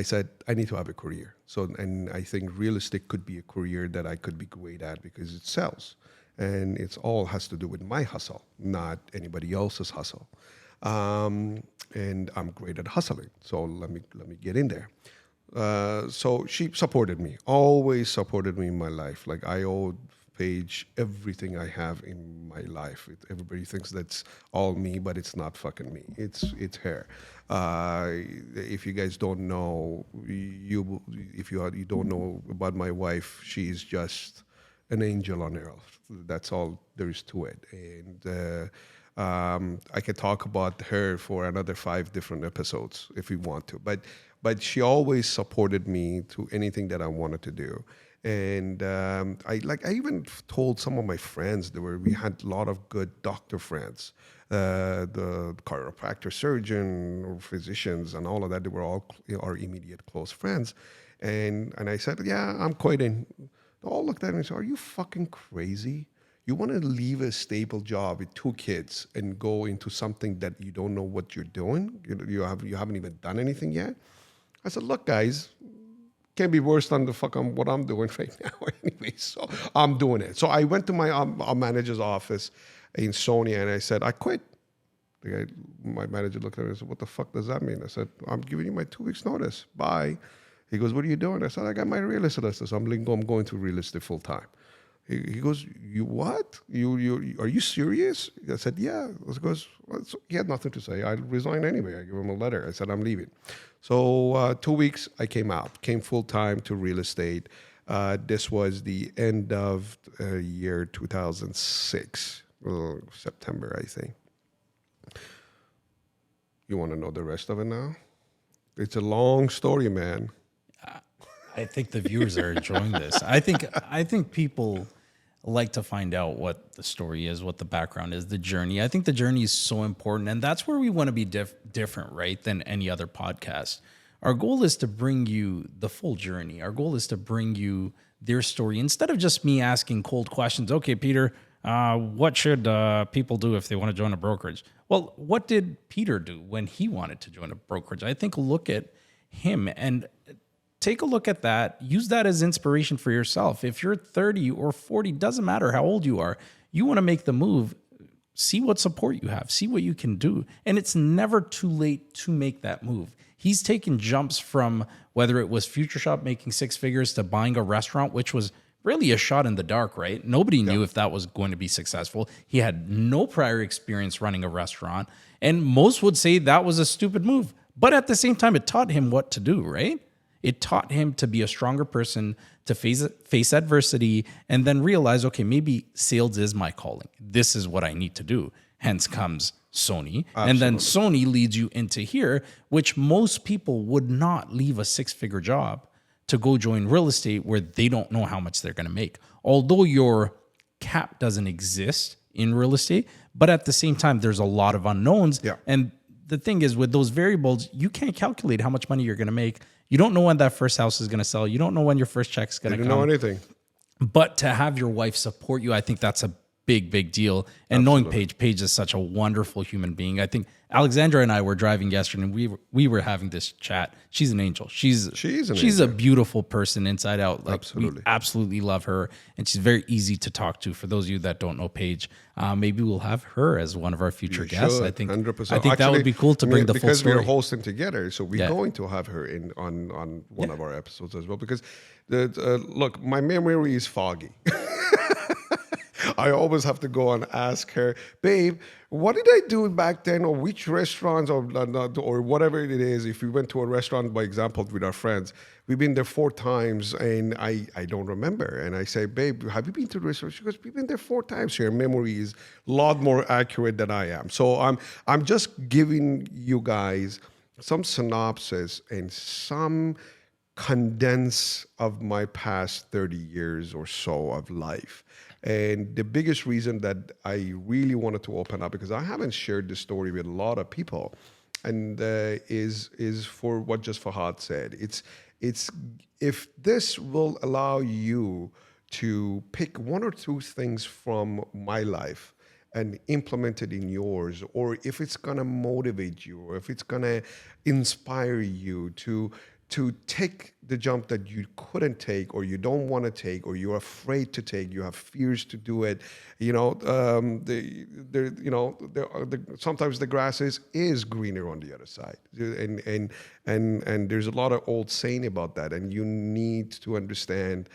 said, I need to have a career. So, and I think real estate could be a career that I could be great at because it sells. And it's all has to do with my hustle, not anybody else's hustle. And I'm great at hustling. So let me get in there. So she supported me, always supported me in my life. Like I owed Paige everything I have in my life. Everybody thinks that's all me, but it's not fucking me. It's her. If you guys don't know, if you don't know about my wife, she's just an angel on earth. That's all there is to it. And I could talk about her for another 5 different episodes if we want to. But she always supported me to anything that I wanted to do. And I even told some of my friends we had a lot of good doctor friends, the chiropractor, surgeon, or physicians, and all of that. They were all our immediate close friends. And I said, yeah, I'm quitting. They all looked at me and said, are you fucking crazy? You want to leave a stable job with 2 kids and go into something that you don't know what you're doing? You haven't even done anything yet? I said, look, guys, can't be worse than the fucking what I'm doing right now anyway. So I'm doing it. So I went to my manager's office in Sony and I said, I quit. My manager looked at me and said, what the fuck does that mean? I said, I'm giving you my 2 weeks notice. Bye. He goes, what are you doing? I said, I got my real estate license. I'm going to real estate full time. He goes, you what? You are you serious? I said, yeah. He goes, well, he had nothing to say. I resigned anyway. I gave him a letter. I said, I'm leaving. So 2 weeks, I came full time to real estate. This was the end of year 2006, September, I think. You want to know the rest of it now? It's a long story, man. I think the viewers are enjoying this. I think people like to find out what the story is, what the background is, the journey. I think the journey is so important, and that's where we want to be different, right, than any other podcast. Our goal is to bring you the full journey. Our goal is to bring you their story instead of just me asking cold questions. Okay, Peter, what should people do if they want to join a brokerage? Well, what did Peter do when he wanted to join a brokerage? I think look at him and take a look at that. Use that as inspiration for yourself. If you're 30 or 40, doesn't matter how old you are, you want to make the move, see what support you have, see what you can do. And it's never too late to make that move. He's taken jumps from whether it was Future Shop making 6 figures to buying a restaurant, which was really a shot in the dark, right? Nobody knew if that was going to be successful. He had no prior experience running a restaurant, and most would say that was a stupid move. But at the same time, it taught him what to do, right? It taught him to be a stronger person, to face adversity, and then realize, okay, maybe sales is my calling. This is what I need to do. Hence comes Sony. Absolutely. And then Sony leads you into here, which most people would not leave a six-figure job to go join real estate where they don't know how much they're going to make. Although your cap doesn't exist in real estate, but at the same time, there's a lot of unknowns. Yeah. And the thing is, with those variables, you can't calculate how much money you're going to make. You don't know when that first house is going to sell. You don't know when your first check is going to come. You don't know anything. But to have your wife support you, I think that's a big deal. And Absolutely. knowing Paige is such a wonderful human being. I think Alexandra and I were driving yesterday, and we were having this chat. She's an angel. She's a beautiful person inside out. Like, Absolutely. we absolutely love her, and she's very easy to talk to. For those of you that don't know Paige, maybe we'll have her as one of our future guests. I think 100%. I think that would be cool to bring the full because story. we're hosting together, so we're going to have her in on one of our episodes as well. Because look, my memory is foggy. I always have to go and ask her, babe, what did I do back then, or which restaurants, or whatever it is. If we went to a restaurant, by example, with our friends, we've been there 4 times, and I don't remember. And I say, babe, have you been to the restaurant? She goes, we've been there 4 times. Her memory is a lot more accurate than I am. So I'm just giving you guys some synopsis and some condense of my past 30 years or so of life. And the biggest reason that I really wanted to open up, because I haven't shared this story with a lot of people, and is for what just Fahad said. It's if this will allow you to pick 1 or 2 things from my life and implement it in yours, or if it's gonna motivate you, or if it's gonna inspire you to take the jump that you couldn't take, or you don't want to take, or you're afraid to take, you have fears to do it. Sometimes the grass is greener on the other side, and there's a lot of old saying about that. And you need to understand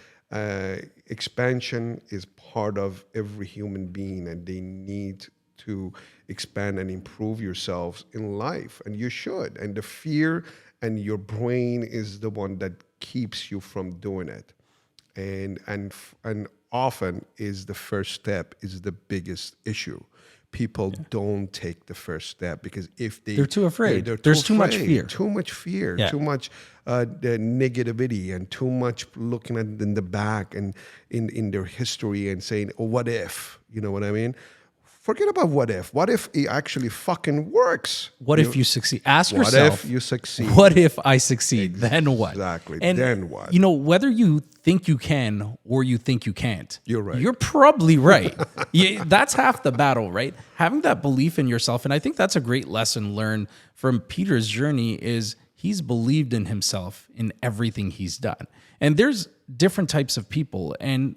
expansion is part of every human being, and they need to expand and improve yourselves in life, and you should. And the fear and your brain is the one that keeps you from doing it, and often is the first step is the biggest issue. People don't take the first step because if they're too afraid. There's too much fear. Too much fear. Yeah. Too much the negativity, and too much looking at in the back and in their history and saying, "Oh, what if?" You know what I mean? Forget about what if. What if it actually fucking works? What if you succeed? Ask yourself. What if you succeed? What if I succeed? Then what? Exactly. And then what? Whether you think you can or you think you can't, you're right. You're probably right. That's half the battle, right? Having that belief in yourself. And I think that's a great lesson learned from Peter's journey is he's believed in himself in everything he's done. And there's different types of people. And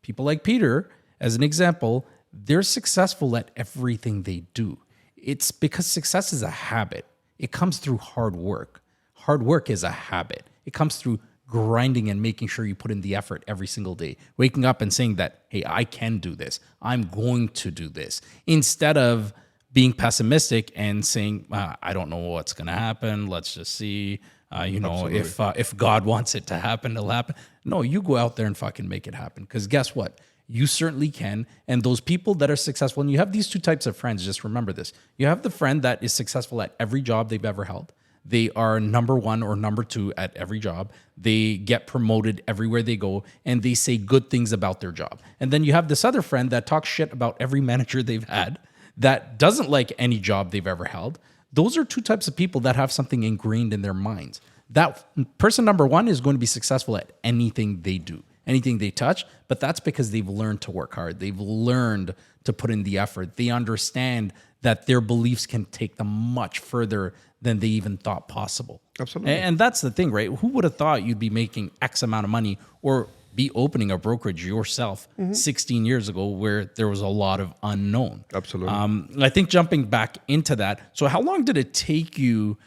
people like Peter, as an example, they're successful at everything they do. It's because success is a habit. It comes through hard work. Hard work is a habit. It comes through grinding and making sure you put in the effort every single day. Waking up and saying that, hey, I can do this. I'm going to do this. Instead of being pessimistic and saying, I don't know what's going to happen. Let's just see. If God wants it to happen, it'll happen. No, you go out there and fucking make it happen. Because guess what? You certainly can. And those people that are successful, and you have these 2 types of friends, just remember this. You have the friend that is successful at every job they've ever held. They are number 1 or number 2 at every job. They get promoted everywhere they go, and they say good things about their job. And then you have this other friend that talks shit about every manager they've had, that doesn't like any job they've ever held. Those are 2 types of people that have something ingrained in their minds. That person number 1 is going to be successful at anything they do, anything they touch, but that's because they've learned to work hard. They've learned to put in the effort. They understand that their beliefs can take them much further than they even thought possible. Absolutely. And that's the thing, right? Who would have thought you'd be making X amount of money or be opening a brokerage yourself 16 years ago where there was a lot of unknown? Absolutely. I think jumping back into that, so how long did it take you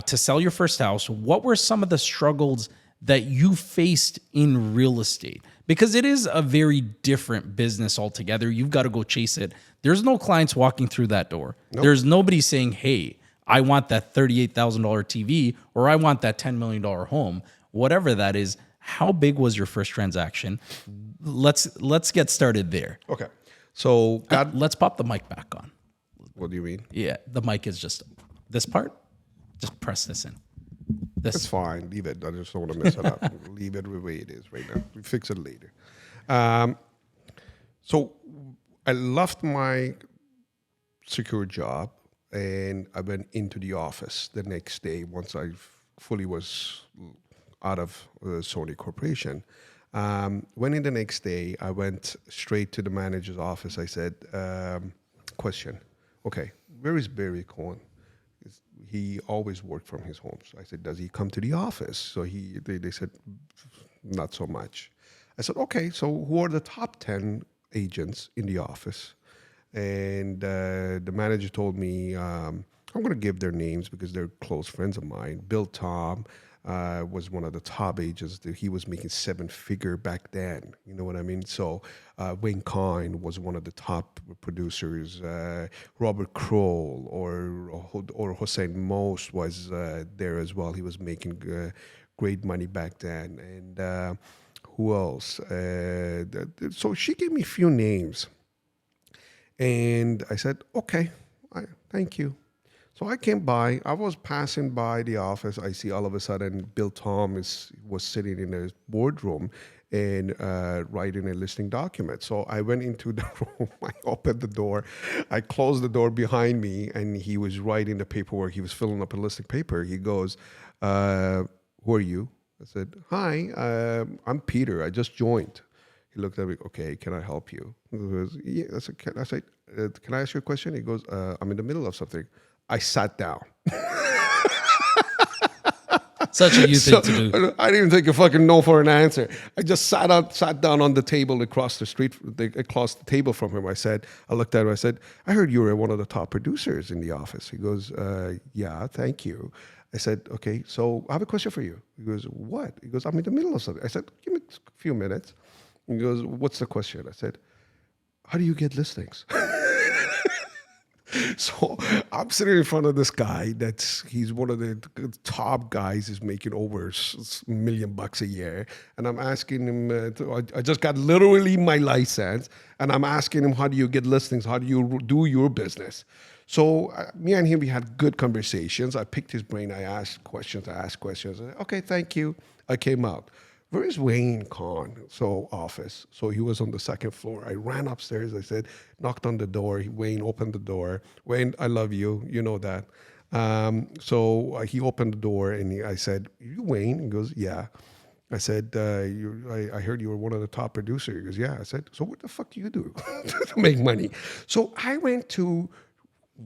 to sell your first house? What were some of the struggles that you faced in real estate? because it is a very different business altogether. You've got to go chase it. There's no clients walking through that door. Nope. There's nobody saying, hey, I want that $38,000 TV or I want that $10 million home, whatever that is. How big was your first transaction? Let's get started there. Okay. So Let's pop the mic back on. what do you mean? Yeah, the mic is just this part. Just press this in. It's fine. Leave it. I just don't want to mess it up. Leave it the way it is right now. We fix it later. So I left my secure job and I went into the office the next day once I fully was out of Sony Corporation. Went in the next day. I went straight to the manager's office. I said, question. Okay, where is Barry Cohen? He always worked from his home. So I said, does he come to the office? So they said, not so much. I said, okay, so who are the top 10 agents in the office? And the manager told me, I'm going to give their names because they're close friends of mine. Bill Tom was one of the top agents. He was making 7-figure back then. You know what I mean? So Wayne Coyne was one of the top producers. Robert Kroll or Hossein Most was there as well. He was making great money back then. And who else? So she gave me a few names. And I said, okay, thank you. So I came by. I was passing by the office. I see all of a sudden Bill Tom was sitting in a boardroom and writing a listing document. So I went into the room. I opened the door. I closed the door behind me, and he was writing the paperwork. He was filling up a listing paper. He goes, "Who are you?" I said, "Hi, I'm Peter. I just joined." He looked at me. Okay, can I help you? He goes, yeah. I said, can I ask you a question? He goes, I'm in the middle of something. I sat down. Such a you thing to do. I didn't even take a fucking no for an answer. I just sat down on the table across the street, across the table from him. I looked at him. I said, I heard you were one of the top producers in the office. He goes, yeah, thank you. I said, okay, so I have a question for you. He goes, what? He goes, I'm in the middle of something. I said, give me a few minutes. He goes, what's the question? I said, how do you get listings? So I'm sitting in front of this guy he's one of the top guys. He's making over $1 million a year. And I'm asking him, I just got literally my license. And I'm asking him, how do you get listings? How do you do your business? So me and him, we had good conversations. I picked his brain. I asked questions. I said, okay, thank you. I came out. Where is Wayne Cohn? So office. So he was on the second floor. I ran upstairs. I said, knocked on the door. Wayne opened the door. Wayne, I love you. You know that. So he opened the door and I said, are you Wayne? He goes, yeah. I said, I heard you were one of the top producers. He goes, yeah. I said, so what the fuck do you do to make money? So I went to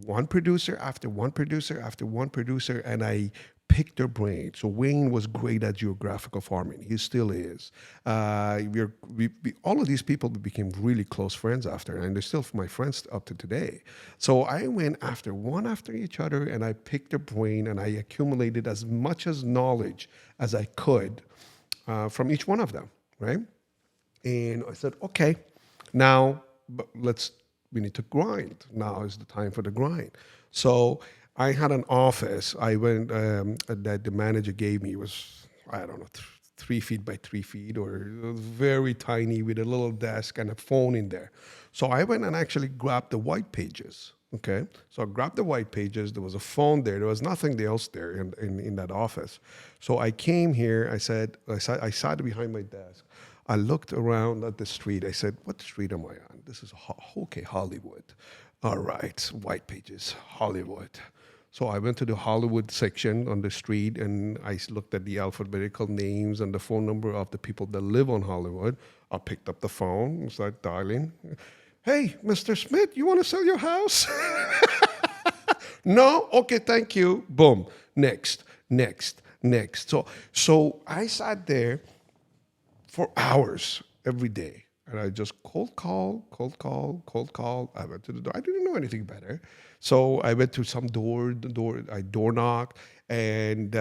one producer after one producer after one producer, and I picked their brain. So Wayne was great at geographical farming. He still is. All of these people became really close friends after, and they're still my friends up to today. So I went after one after each other, and I picked their brain, and I accumulated as much as knowledge as I could from each one of them, right? And I said, okay, now we need to grind. Now is the time for the grind. So I had an office. I went that the manager gave me. It was, I don't know, 3 feet by 3 feet, or it was very tiny with a little desk and a phone in there. So I went and actually grabbed the white pages. Okay, so I grabbed the white pages. There was a phone there. There was nothing else there in that office. So I came here. I sat behind my desk. I looked around at the street. I said, what street am I on? This is okay, Hollywood. All right, white pages, Hollywood. So I went to the Hollywood section on the street, and I looked at the alphabetical names and the phone number of the people that live on Hollywood. I picked up the phone and started dialing. Hey, Mr. Smith, you want to sell your house? No? Okay, thank you. Boom. Next. So I sat there for hours every day. And I just cold call. I went to the door. I didn't know anything better. So I went to some I door knocked. And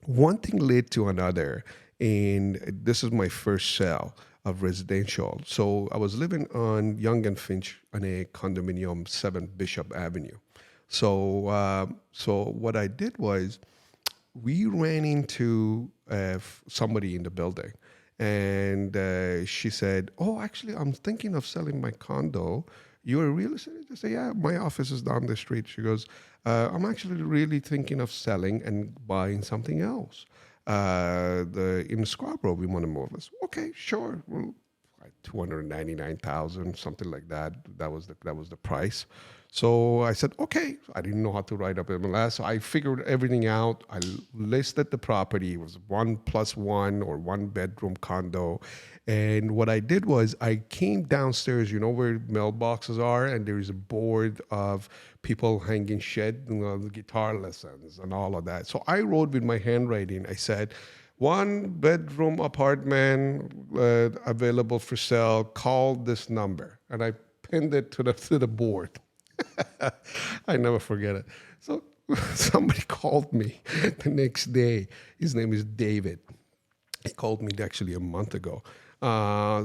one thing led to another. And this is my first sale of residential. So I was living on Young and Finch on a condominium, 7 Bishop Avenue. So what I did was we ran into somebody in the building, and she said, "Oh, actually, I'm thinking of selling my condo. You're a real estate agent?" I say, "Yeah, my office is down the street." She goes, "I'm actually really thinking of selling and buying something else. In Scarborough, we want to move." I said, "Okay, sure." Well, 299,000, something like that. That was the price. So I said, okay. I didn't know how to write up MLS. So I figured everything out. I listed the property. It was 1+1 or 1 bedroom condo. And what I did was I came downstairs, you know where mailboxes are, and there's a board of people hanging shit, the guitar lessons and all of that. So I wrote with my handwriting. I said, 1 bedroom apartment available for sale. Call this number, and I pinned it to the board. I never forget it. So somebody called me the next day. His name is David. He called me actually a month ago.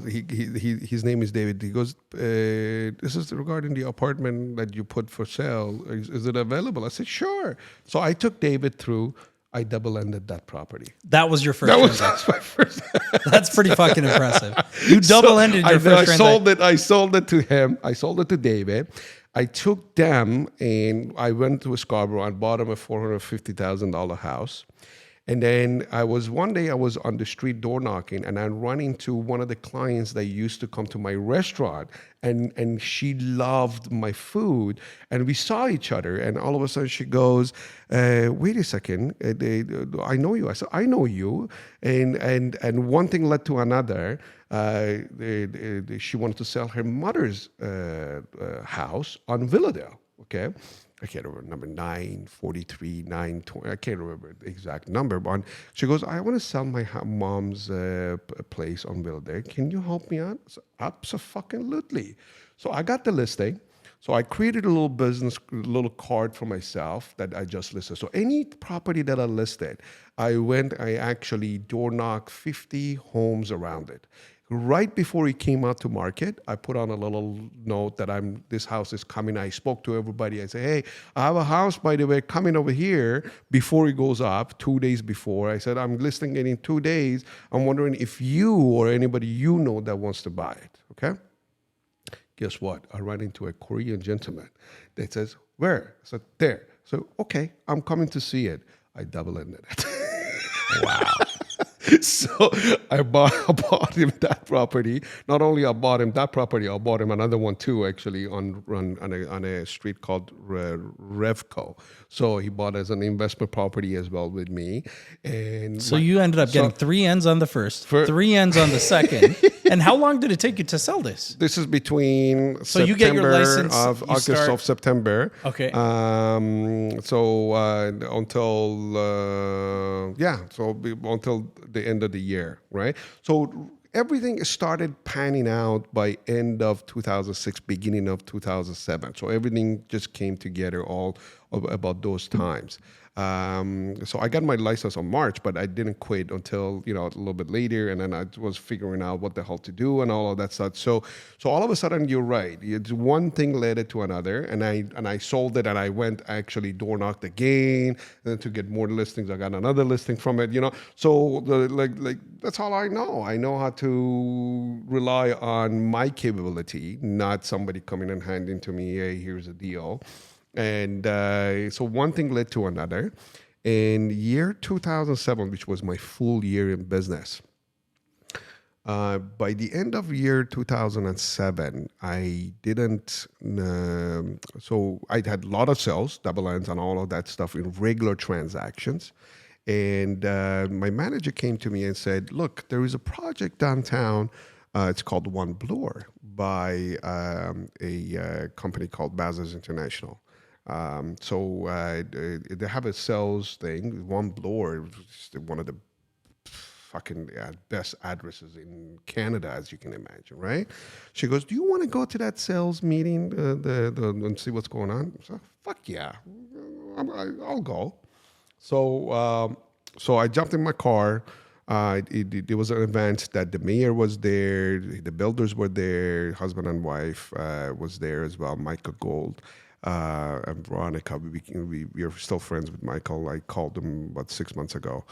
His name is David. He goes, "This is regarding the apartment that you put for sale. Is it available?" I said, "Sure." So I took David through. I double-ended that property. That was your first That was transaction. my first. That's pretty fucking impressive. You double-ended your first transaction. I sold it to him. I sold it to David. I took them and I went to Scarborough and bought him a $450,000 house. And then one day I was on the street door knocking, and I run into one of the clients that used to come to my restaurant, and she loved my food, and we saw each other, and all of a sudden she goes, "Wait a second, I know you." I said, "I know you," and one thing led to another. She wanted to sell her mother's house on Villadale. Okay. I can't remember, number 943, 920. I can't remember the exact number, but she goes, "I want to sell my mom's place on Villadale. Can you help me out?" So, absolutely. So I got the listing. So I created a little card for myself that I just listed. So any property that I listed, I actually door knocked 50 homes around it. Right before it came out to market, I put on a little note that this house is coming. I spoke to everybody. I say, "Hey, I have a house, by the way, coming over here before it goes up, 2 days before." I said, "I'm listing it in 2 days. I'm wondering if you or anybody you know that wants to buy it." Okay. Guess what? I ran into a Korean gentleman that says, "Where?" I said, "There." So, okay, I'm coming to see it. I double-ended it. Wow. So I bought him that property. Not only I bought him that property, I bought him another one too, actually, on a street called Revco. So he bought as an investment property as well with me. And So you ended up getting 3 ends on the first, 3 ends on the second. And how long did it take you to sell this? This is between So you get your license, of you August start- of September. Okay. Until the end of the year, right? So everything started panning out by end of 2006, beginning of 2007. So everything just came together all about those times. So I got my license on March, but I didn't quit until a little bit later, and then I was figuring out what the hell to do and all of that stuff. So all of a sudden, you're right. It's one thing led to another, and I sold it, and I went actually door knocked again, and then to get more listings, I got another listing from it. So that's all I know. I know how to rely on my capability, not somebody coming and handing to me, "Hey, here's a deal." And so one thing led to another. In year 2007, which was my full year in business, by the end of year 2007, I didn't. So I had a lot of sales, double ends, and all of that stuff in regular transactions. And my manager came to me and said, "Look, there is a project downtown. It's called One Blower by a company called Bazos International." They have a sales thing. One Blower, one of the fucking best addresses in Canada, as you can imagine, right? She goes, "Do you want to go to that sales meeting and see what's going on?" So, fuck yeah, I'll go. So I jumped in my car. It was an event that the mayor was there, the builders were there, husband and wife was there as well, Michael Gold and Veronica. We are still friends with Michael. I called him about 6 months ago.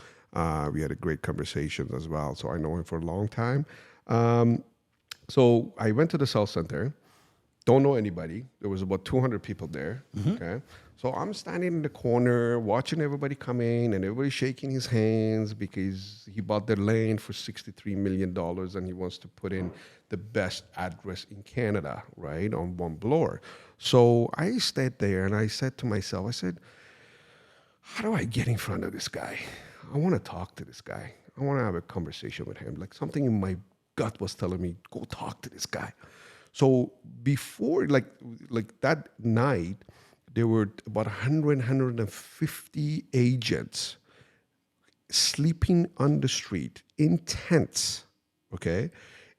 We had a great conversation as well. So I know him for a long time. So I went to the South Center. Don't know anybody. There was about 200 people there. Okay. So I'm standing in the corner watching everybody come in and everybody shaking his hands because he bought the land for $63 million and he wants to put in the best address in Canada, right, on one blower. So I stayed there and I said to myself, I said, how do I get in front of this guy? I want to talk to this guy. I want to have a conversation with him. Like something in my gut was telling me, go talk to this guy. So before, like that night, there were about 150 agents sleeping on the street in tents, okay?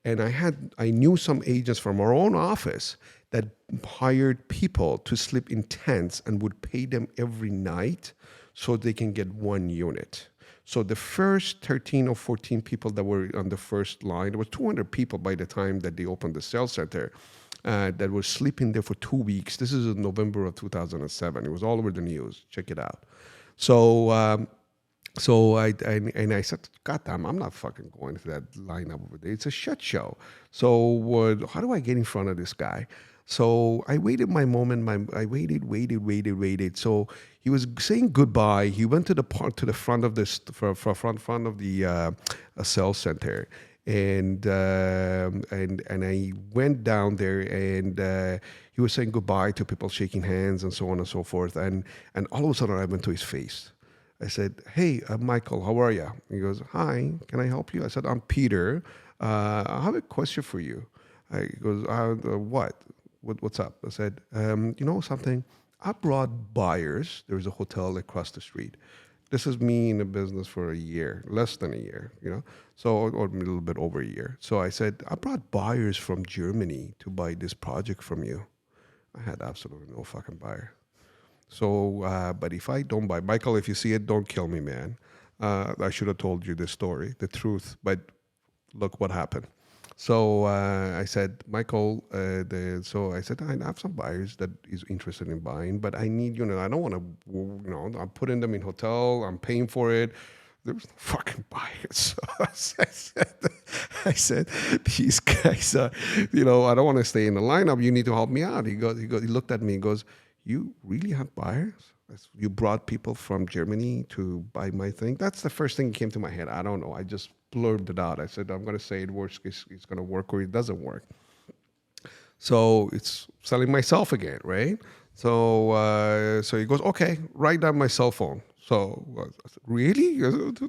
And I knew some agents from our own office that hired people to sleep in tents and would pay them every night so they can get one unit. So the first 13 or 14 people that were on the first line, there was 200 people by the time that they opened the sales center that were sleeping there for 2 weeks. This is in November of 2007. It was all over the news. Check it out. So so I said, God damn, I'm not fucking going to that lineup over there. It's a shit show. So how do I get in front of this guy? So I waited my moment. I waited. So he was saying goodbye. He went to the front of this front of the sales center, and I went down there, and he was saying goodbye to people, shaking hands, and so on and so forth. And all of a sudden, I went to his face. I said, "Hey, Michael, how are you?" He goes, "Hi, can I help you?" I said, "I'm Peter. I have a question for you." He goes, "What? What's up?" I said, "You know something? I brought buyers. There's a hotel across the street. This is me in the business for a year, less than a year, so or a little bit over a year. So I said, I brought buyers from Germany to buy this project from you. I had absolutely no fucking buyer. So, but if I don't buy, Michael, if you see it, don't kill me, man. I should have told you this story, the truth, but look what happened." So I said, Michael, so I said, I have some buyers that is interested in buying, but I need, I don't want to, I'm putting them in hotel, I'm paying for it. There was no fucking buyers. So I said, these guys are, I don't want to stay in the lineup. You need to help me out. He looked at me and goes, "You really have buyers? You brought people from Germany to buy my thing?" That's the first thing that came to my head. I don't know. I just blurted it out. I said, I'm going to say it works. It's going to work or it doesn't work. So it's selling myself again, right? So he goes, "Okay, write down my cell phone." So I said, "Really?"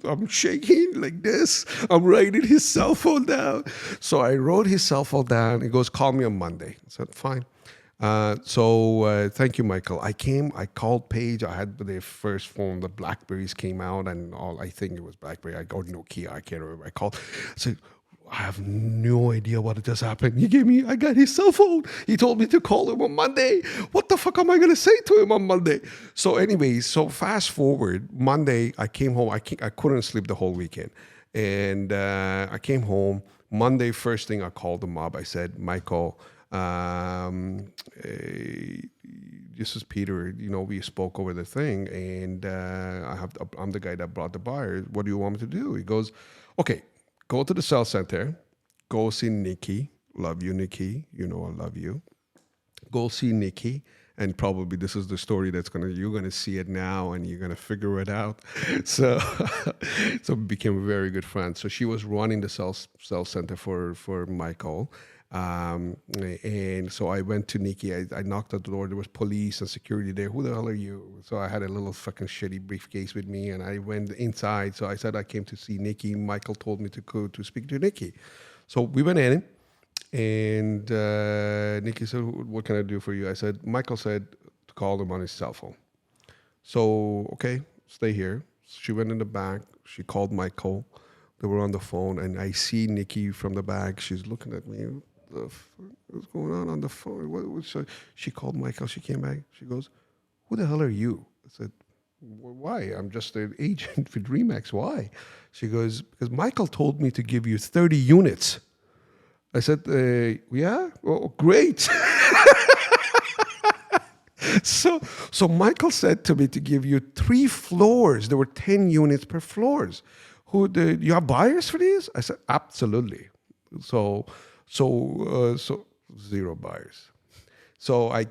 I'm shaking like this. I'm writing his cell phone down. So I wrote his cell phone down. He goes, "Call me on Monday." I said, "Fine." So thank you, Michael. I called Paige. I had the first phone, the Blackberries came out and all, I think it was Blackberry. I got Nokia, I can't remember. I called, I said, "I have no idea what just happened. I got his cell phone. He told me to call him on Monday. What the fuck am I going to say to him on Monday?" So anyways, so fast forward, Monday, I came home. I couldn't sleep the whole weekend. And I came home. Monday, first thing I called him up. I said, "Michael, this is Peter. We spoke over the thing, and I'm the guy that brought the buyer. What do you want me to do?" He goes, "Okay, go to the sales center, go see Nikki. Love you, Nikki. I love you. Go see Nikki." And probably this is the story you're gonna see it now and you're gonna figure it out. So, so we became very good friends. So she was running the sales center for Michael. And so I went to Nikki. I knocked at the door. There was police and security there. "Who the hell are you?" So I had a little fucking shitty briefcase with me, and I went inside. So I said I came to see Nikki. Michael told me to go to speak to Nikki. So we went in, and Nikki said, "What can I do for you?" I said, Michael said to call him on his cell phone. So, okay, stay here. She went in the back. She called Michael. They were on the phone, and I see Nikki from the back. She's looking at me. What's going on the phone? So she called Michael. She came back. She goes, "Who the hell are you?" I said, Why? I'm just an agent with Remax. Why? She goes, because Michael told me to give you 30 units. I said, yeah, well, great. So Michael said to me to give you 3 floors. There were 10 units per floors. You have buyers for these? I said, absolutely. So 0 buyers. So I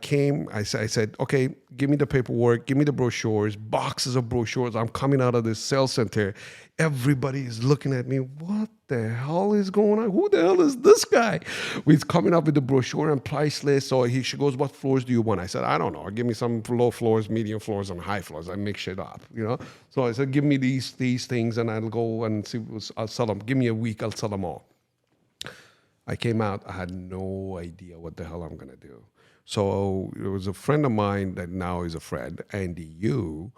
said, okay, give me the paperwork, give me the brochures, boxes of brochures. I'm coming out of this sales center. Everybody is looking at me. What the hell is going on? Who the hell is this guy? He's coming up with the brochure and price list. So she goes, what floors do you want? I said, I don't know. Give me some low floors, medium floors, and high floors. I mix shit up, you know? So I said, give me these things and I'll go and see, I'll sell them. Give me a week, I'll sell them all. I came out, I had no idea what the hell I'm going to do. So it was a friend of mine that now is a friend, Andy Yu.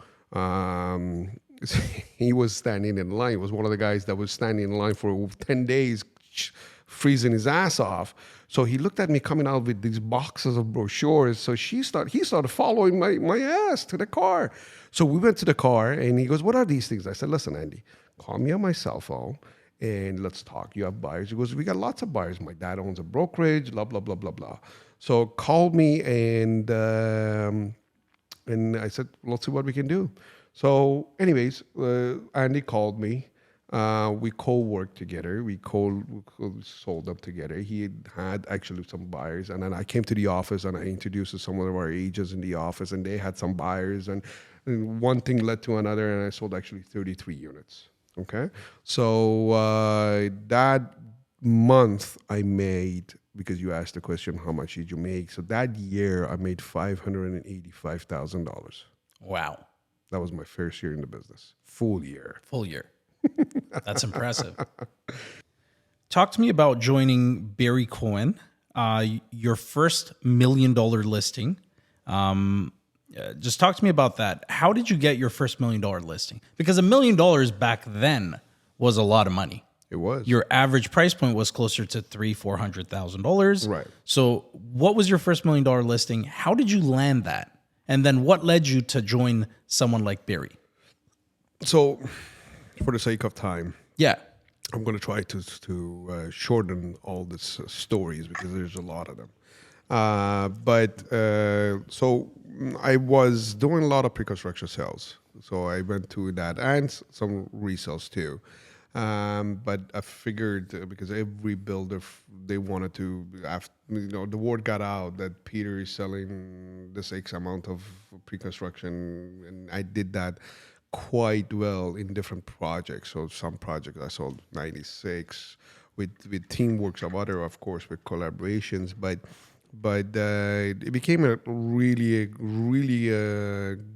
He was standing in line. He was one of the guys that was standing in line for 10 days, freezing his ass off. So he looked at me coming out with these boxes of brochures. So he started following my ass to the car. So we went to the car and he goes, what are these things? I said, listen, Andy, call me on my cell phone and let's talk. You have buyers? He goes, we got lots of buyers. My dad owns a brokerage, blah, blah, blah, blah, blah. So call me and I said, let's see what we can do. So anyways, Andy called me. We co-worked together. We sold them together. He had actually some buyers. And then I came to the office and I introduced to some of our agents in the office and they had some buyers. And one thing led to another and I sold actually 33 units. Okay. So that month I made, because you asked the question, how much did you make? So that year I made $585,000. Wow. That was my first year in the business. Full year. Full year. That's impressive. Talk to me about joining Barry Cohen, your first $1 million listing. Just talk to me about that. How did you get your first $1 million listing? Because $1 million back then was a lot of money. It was. Your average price point was closer to $300,000-$400,000. Right. So what was your first $1 million listing? How did you land that? And then what led you to join someone like Barry? So for the sake of time, Yeah. I'm going to try to shorten all these stories because there's a lot of them. So I was doing a lot of pre-construction sales. So I went to that and some resales too. But I figured because every builder, they wanted to, the word got out that Peter is selling this X amount of pre-construction. And I did that quite well in different projects. So some projects I sold 96 with teamworks of other, of course, with collaborations. But it became a really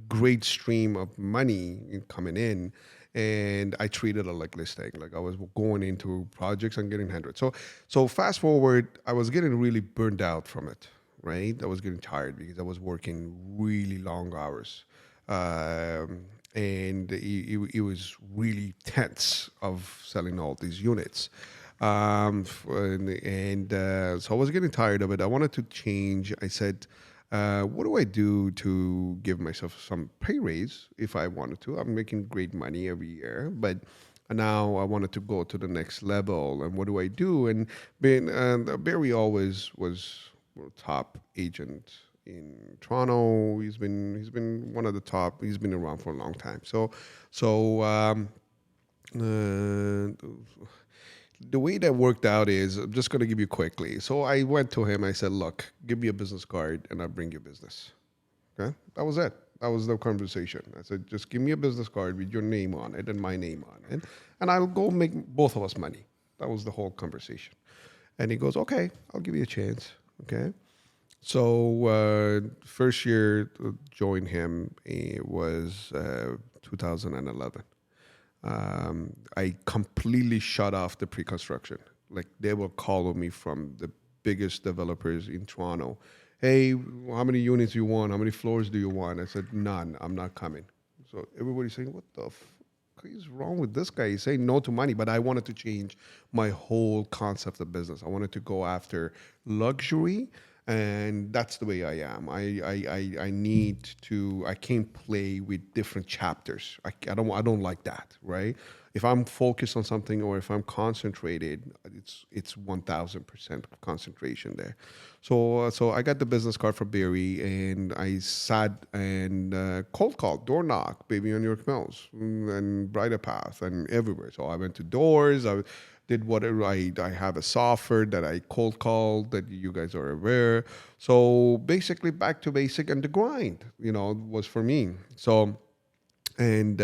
great stream of money coming in. And I treated it like listing, like I was going into projects and getting hundreds. So fast forward, I was getting really burned out from it, right? I was getting tired because I was working really long hours. And it was really tense of selling all these units. So I was getting tired of it. I wanted to change. I said, what do I do to give myself some pay raise if I wanted to? I'm making great money every year, but now I wanted to go to the next level. And what do I do? And Barry always was a top agent in Toronto. He's been one of the top. He's been around for a long time. The way that worked out is, I'm just going to give you quickly. So I went to him. I said, look, give me a business card and I'll bring you business. Okay? That was it. That was the conversation. I said, just give me a business card with your name on it and my name on it. And I'll go make both of us money. That was the whole conversation. And he goes, okay, I'll give you a chance. Okay? So first year joined him, it was 2011. I completely shut off the pre-construction. Like they were calling me from the biggest developers in Toronto. Hey, how many units do you want? How many floors do you want? I said, none. I'm not coming. So everybody's saying, what the fuck is wrong with this guy? He's saying no to money. But I wanted to change my whole concept of business. I wanted to go after luxury and that's the way I am. I need to. I can't play with different chapters. I don't like that, right? If I'm focused on something or if I'm concentrated, it's 1,000% concentration there. So I got the business card for Barry, and I sat and cold called, door knock, baby on York Mills, and Brighter Path, and everywhere. So I went to doors. I did whatever. I have a software that I cold called that you guys are aware. So basically, back to basic, and the grind, was for me. So and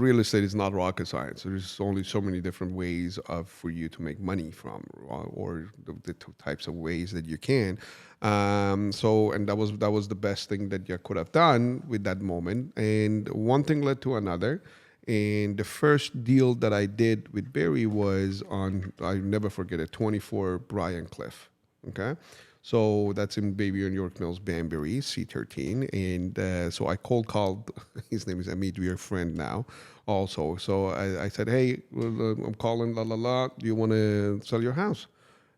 real estate is not rocket science. There's only so many different ways for you to make money from, or the two types of ways that you can. And that was the best thing that you could have done with that moment. And one thing led to another. And the first deal that I did with Barry was on, I never forget it, 24 Bryan Cliff. Okay. So that's in Baby on York Mills, Banbury, C13. And so I cold called, his name is Amit, we're a friend now also. So I said, hey, I'm calling, la, la, la. Do you want to sell your house?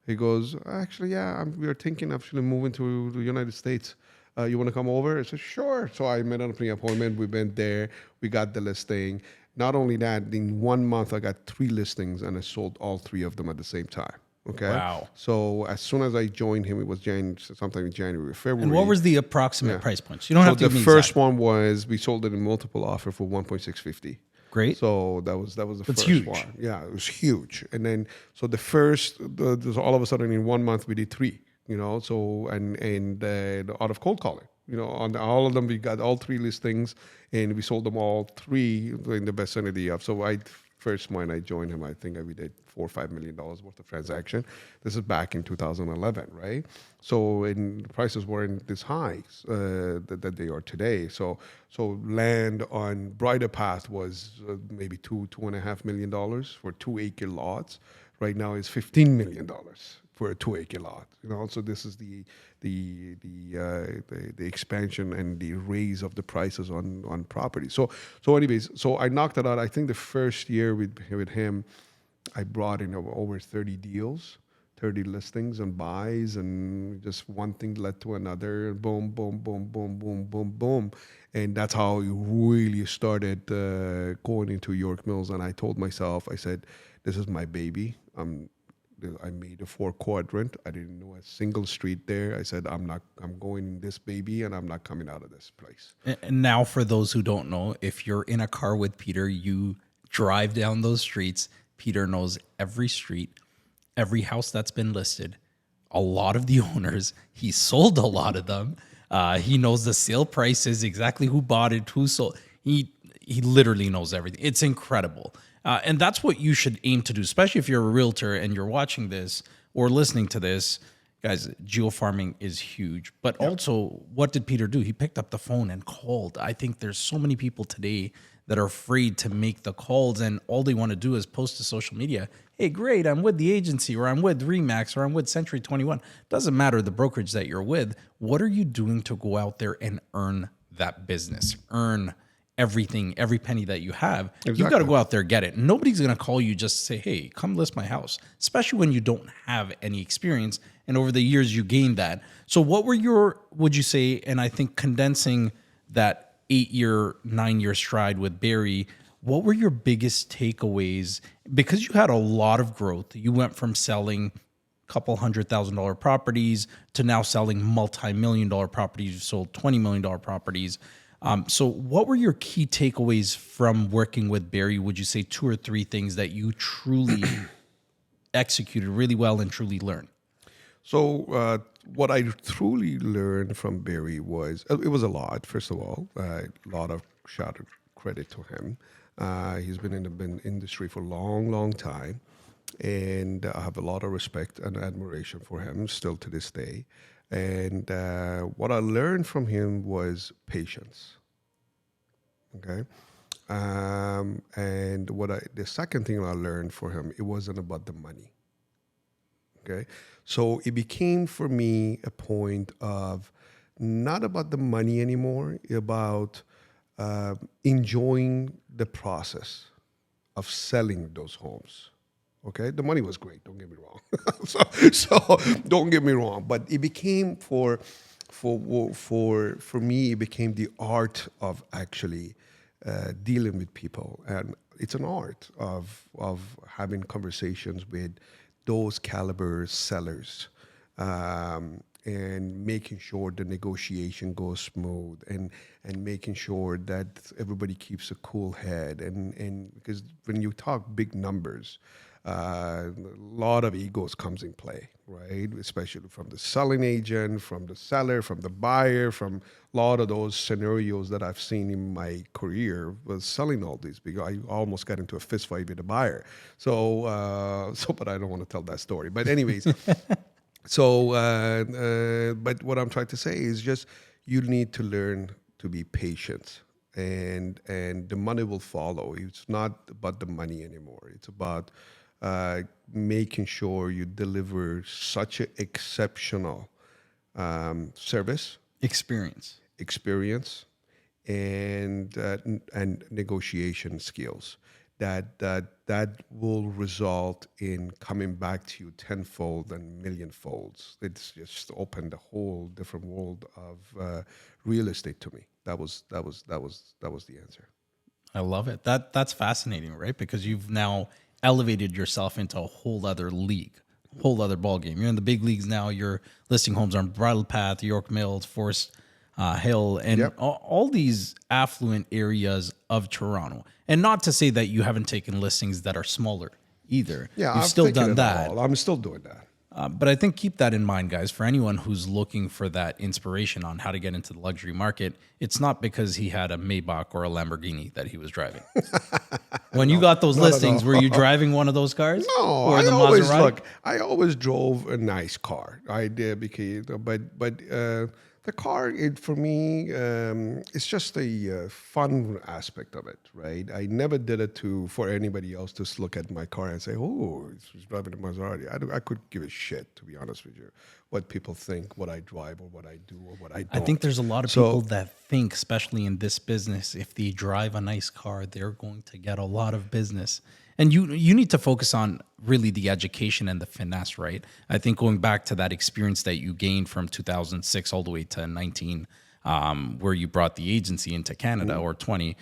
He goes, actually, yeah, we are thinking of actually moving to the United States. You want to come over? I said, sure. So I made an appointment. We went there. We got the listing. Not only that, in 1 month, I got 3 listings, and I sold all 3 of them at the same time. Okay. Wow. So as soon as I joined him, it was sometime in January, February. And what was the approximate price points? You don't have to So give me the first exact. one was, we sold it in multiple offer for 1.650. Great. So that was the That's first huge. one. Yeah, it was huge. And then so all of a sudden in 1 month we did 3. So and out of cold calling. On all of them we got all 3 listings, and we sold them all 3 in the vicinity of. So first when I joined him, I think we did $4 or $5 million worth of transaction. This is back in 2011, right? So the prices weren't this high that they are today. So land on Brighter Path was maybe $2.5 million for 2-acre lots. Right now it's $15 million for a 2-acre lot. So this is the expansion and the raise of the prices on property. So anyways, so I knocked it out. I think the first year with him, I brought in over 30 deals, 30 listings and buys, and just one thing led to another. Boom, boom, boom, boom, boom, boom, boom. And that's how it really started going into York Mills. And I told myself, I said, this is my baby. I made a 4-quadrant. I didn't know a single street there. I said, I'm going in this baby, and I'm not coming out of this place. And now, for those who don't know, if you're in a car with Peter, you drive down those streets. Peter knows every street, every house that's been listed, a lot of the owners. He sold a lot of them. He knows the sale prices, exactly who bought it, who sold. He literally knows everything. It's incredible. And that's what you should aim to do, especially if you're a realtor and you're watching this or listening to this. Guys, geofarming is huge. But also, what did Peter do? He picked up the phone and called. I think there's so many people today that are afraid to make the calls, and all they want to do is post to social media, hey, great, I'm with the agency, or I'm with Remax, or I'm with Century 21. Doesn't matter the brokerage that you're with. What are you doing to go out there and earn that business? Earn everything, every penny that you have. Exactly. You've got to go out there, get it. Nobody's going to call you just to say, hey, come list my house, especially when you don't have any experience. And over the years, you gained that. So what were would you say, and I think condensing that 8-year, 9-year stride with Barry, what were your biggest takeaways? Because you had a lot of growth. You went from selling a couple $100,000 properties to now selling multi-million-dollar properties. You sold $20 million properties. So what were your key takeaways from working with Barry? Would you say 2 or 3 things that you truly executed really well and truly learned? So what I truly learned from Barry was, it was a lot, first of all, a lot of shout out credit to him. He's been in the industry for a long, long time, and I have a lot of respect and admiration for him still to this day. And what I learned from him was patience. Okay. And the second thing I learned from him, it wasn't about the money. Okay. So it became for me a point of not about the money anymore, about enjoying the process of selling those homes. Okay, the money was great. Don't get me wrong. So don't get me wrong, but it became for me, it became the art of actually dealing with people, and it's an art of having conversations with those caliber sellers, and making sure the negotiation goes smooth, and making sure that everybody keeps a cool head, and because when you talk big numbers, a lot of egos comes in play, right? Especially from the selling agent, from the seller, from the buyer, from a lot of those scenarios that I've seen in my career was selling all these because I almost got into a fist fight with the buyer. But I don't want to tell that story. But anyways, but what I'm trying to say is just you need to learn to be patient, and the money will follow. It's not about the money anymore. It's about making sure you deliver such an exceptional service, Experience. experience, and negotiation skills that will result in coming back to you tenfold and millionfolds. It's just opened a whole different world of real estate to me. That was the answer. I love it. That's fascinating, right? Because you've now elevated yourself into a whole other league, whole other ball game. You're in the big leagues now. You're listing homes on Bridle Path, York Mills, Forest Hill, and Yep. all these affluent areas of Toronto. And not to say that you haven't taken listings that are smaller either. Yeah, You've I've still taken done it that. all. I'm still doing that. But I think keep that in mind, guys. For anyone who's looking for that inspiration on how to get into the luxury market, it's not because he had a Maybach or a Lamborghini that he was driving. When you got those Not at listings, were all. you driving one of those cars No, or I the always Maserati? look. I always drove a nice car. I did because, but the car, for me, it's just a fun aspect of it, right? I never did it for anybody else to look at my car and say, "Oh, he's driving a Maserati." I could give a shit, to be honest with you, what people think, what I drive, or what I do, or what I I think don't. there's a lot of people So that think, especially in this business, if they drive a nice car, they're going to get a lot of business. And you need to focus on really the education and the finesse, right? I think going back to that experience that you gained from 2006 all the way to 19, where you brought the agency into Canada, or 20,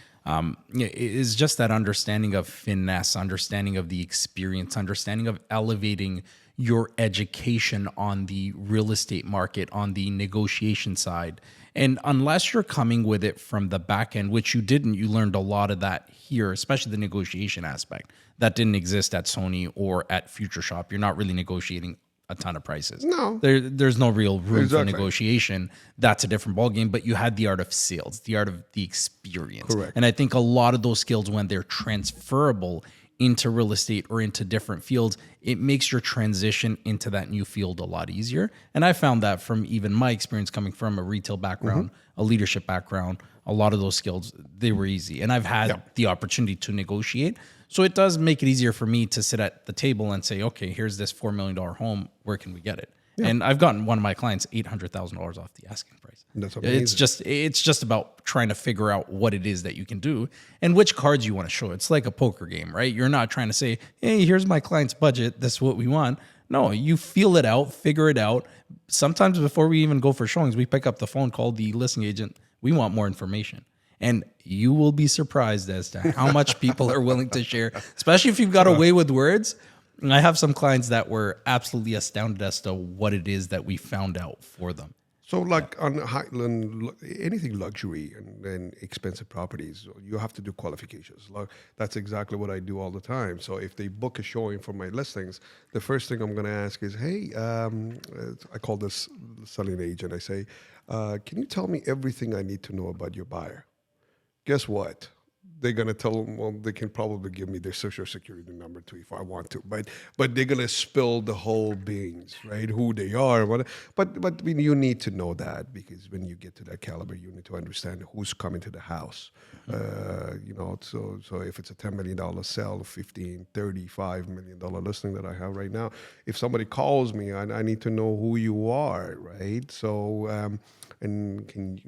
is just that understanding of finesse, understanding of the experience, understanding of elevating your education on the real estate market, on the negotiation side. And unless you're coming with it from the back end, which you didn't, you learned a lot of that here, especially the negotiation aspect that didn't exist at Sony or at Future Shop. You're not really negotiating a ton of prices. no, There's no real room for exactly negotiation. That's a different ballgame. But you had the art of sales, the art of the experience. correct. And I think a lot of those skills, when they're transferable into real estate or into different fields, it makes your transition into that new field a lot easier. And I found that from even my experience coming from a retail background, a leadership background, a lot of those skills, they were easy. And I've had Yeah. the opportunity to negotiate. So it does make it easier for me to sit at the table and say, okay, here's this $4 million home. Where can we get it? And I've gotten one of my clients $800,000 off the asking price. That's It's amazing. just about trying to figure out what it is that you can do and which cards you want to show. It's like a poker game, right? You're not trying to say, "Hey, here's my client's budget. This is what we want." No, you feel it out, figure it out. Sometimes before we even go for showings, we pick up the phone, call the listing agent. We want more information. And you will be surprised as to how much people are willing to share, especially if you've got a way with words. And I have some clients that were absolutely astounded as to what it is that we found out for them. So, like on Highland, anything luxury and expensive properties, you have to do qualifications. That's exactly what I do all the time. So, if they book a showing for my listings, the first thing I'm going to ask is, "Hey, I call this selling agent. I say, can you tell me everything I need to know about your buyer?" Guess what? They're gonna tell them. Well, they can probably give me their social security number too if I want to, but they're gonna spill the whole beans, right? Who they are, what. But you need to know that because when you get to that caliber, you need to understand who's coming to the house. So if it's a $10 million sale, 15, 35 $1 million listing that I have right now, if somebody calls me, I need to know who you are, right? So. And can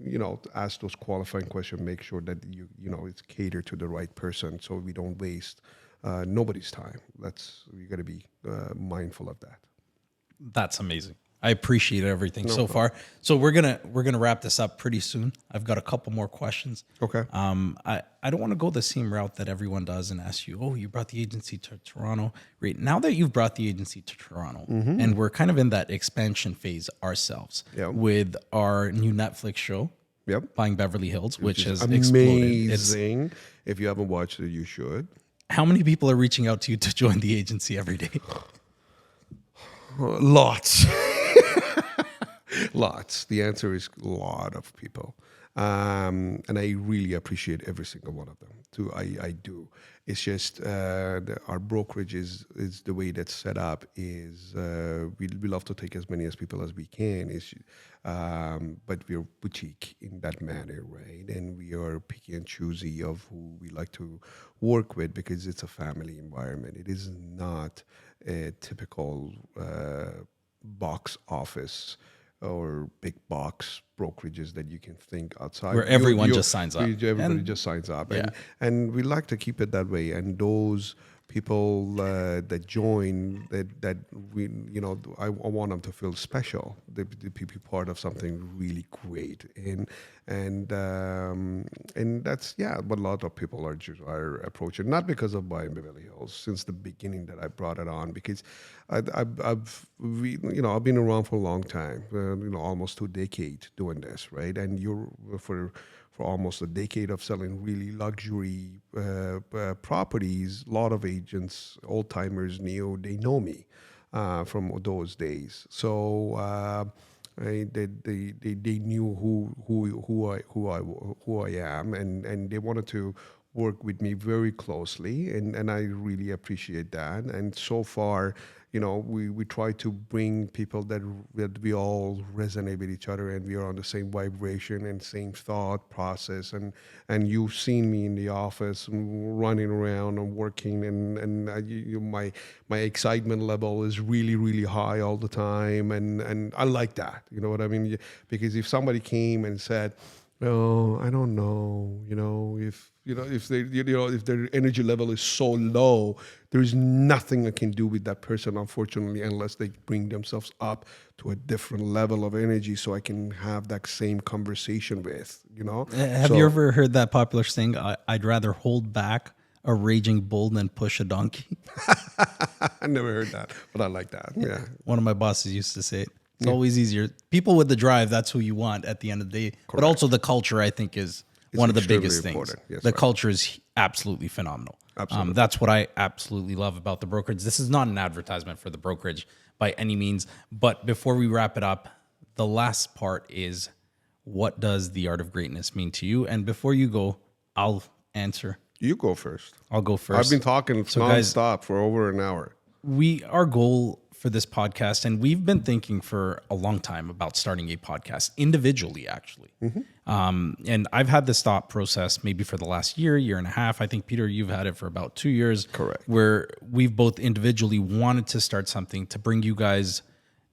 ask those qualifying questions, make sure that it's catered to the right person, so we don't waste nobody's time. You got to be mindful of that. That's amazing. I appreciate everything No so problem. far. So we're gonna wrap this up pretty soon. I've got a couple more questions. Okay. I don't want to go the same route that everyone does and ask you, oh, you brought the agency to Toronto. Great. Now that you've brought the agency to Toronto, and we're kind of in that expansion phase ourselves Yep. with our new Netflix show, Yep. Buying Beverly Hills, which has exploded. It's, Amazing. If you haven't watched it, you should. how many people are reaching out to you to join the agency every day? Lots. Lots. The answer is a lot of people. And I really appreciate every single one of them. Too, I do. It's just our brokerage is the way that's set up is we love to take as many as people as we can. But we're boutique in that manner, right? And we are picky and choosy of who we like to work with because it's a family environment. It is not a typical box office or big box brokerages that you can think outside. Where everyone just signs up. Everybody just signs up. Yeah. And we like to keep it that way. And those people that join, that we, I want them to feel special. They be part of something really great. And that's, what a lot of people are approaching. Not because of Buying Beverly Hills, since the beginning that I brought it on, because I've been around for a long time, almost 2 decades doing this, right? And you're for almost a decade of selling really luxury properties. A lot of agents, old timers, they know me from those days. So they knew who I am, and they wanted to work with me very closely, and I really appreciate that. And so far, we try to bring people that we all resonate with each other, and we are on the same vibration and same thought process. And you've seen me in the office running around and working, and my excitement level is really, really high all the time, and I like that. You know what I mean? Because if somebody came and said, "No, I don't know," if their energy level is so low, there is nothing I can do with that person, unfortunately, unless they bring themselves up to a different level of energy, so I can have that same conversation with. Have you ever heard that popular saying, I'd rather hold back a raging bull than push a donkey? I never heard that, but I like that. Yeah. One of my bosses used to say it. It's always easier. People with the drive, that's who you want at the end of the day. But also the culture, I think, is one of the biggest things. Yes, the culture is absolutely phenomenal. Absolutely. That's what I absolutely love about the brokerage. This is not an advertisement for the brokerage by any means. But before we wrap it up, the last part is, what does the art of greatness mean to you? And before you go, I'll answer. You go first. I'll go first. I've been talking nonstop for over an hour. Our goal for this podcast, and we've been thinking for a long time about starting a podcast individually, actually. And I've had this thought process maybe for the last year and a half. I think, Peter, you've had it for about 2 years. Correct. Where we've both individually wanted to start something to bring you guys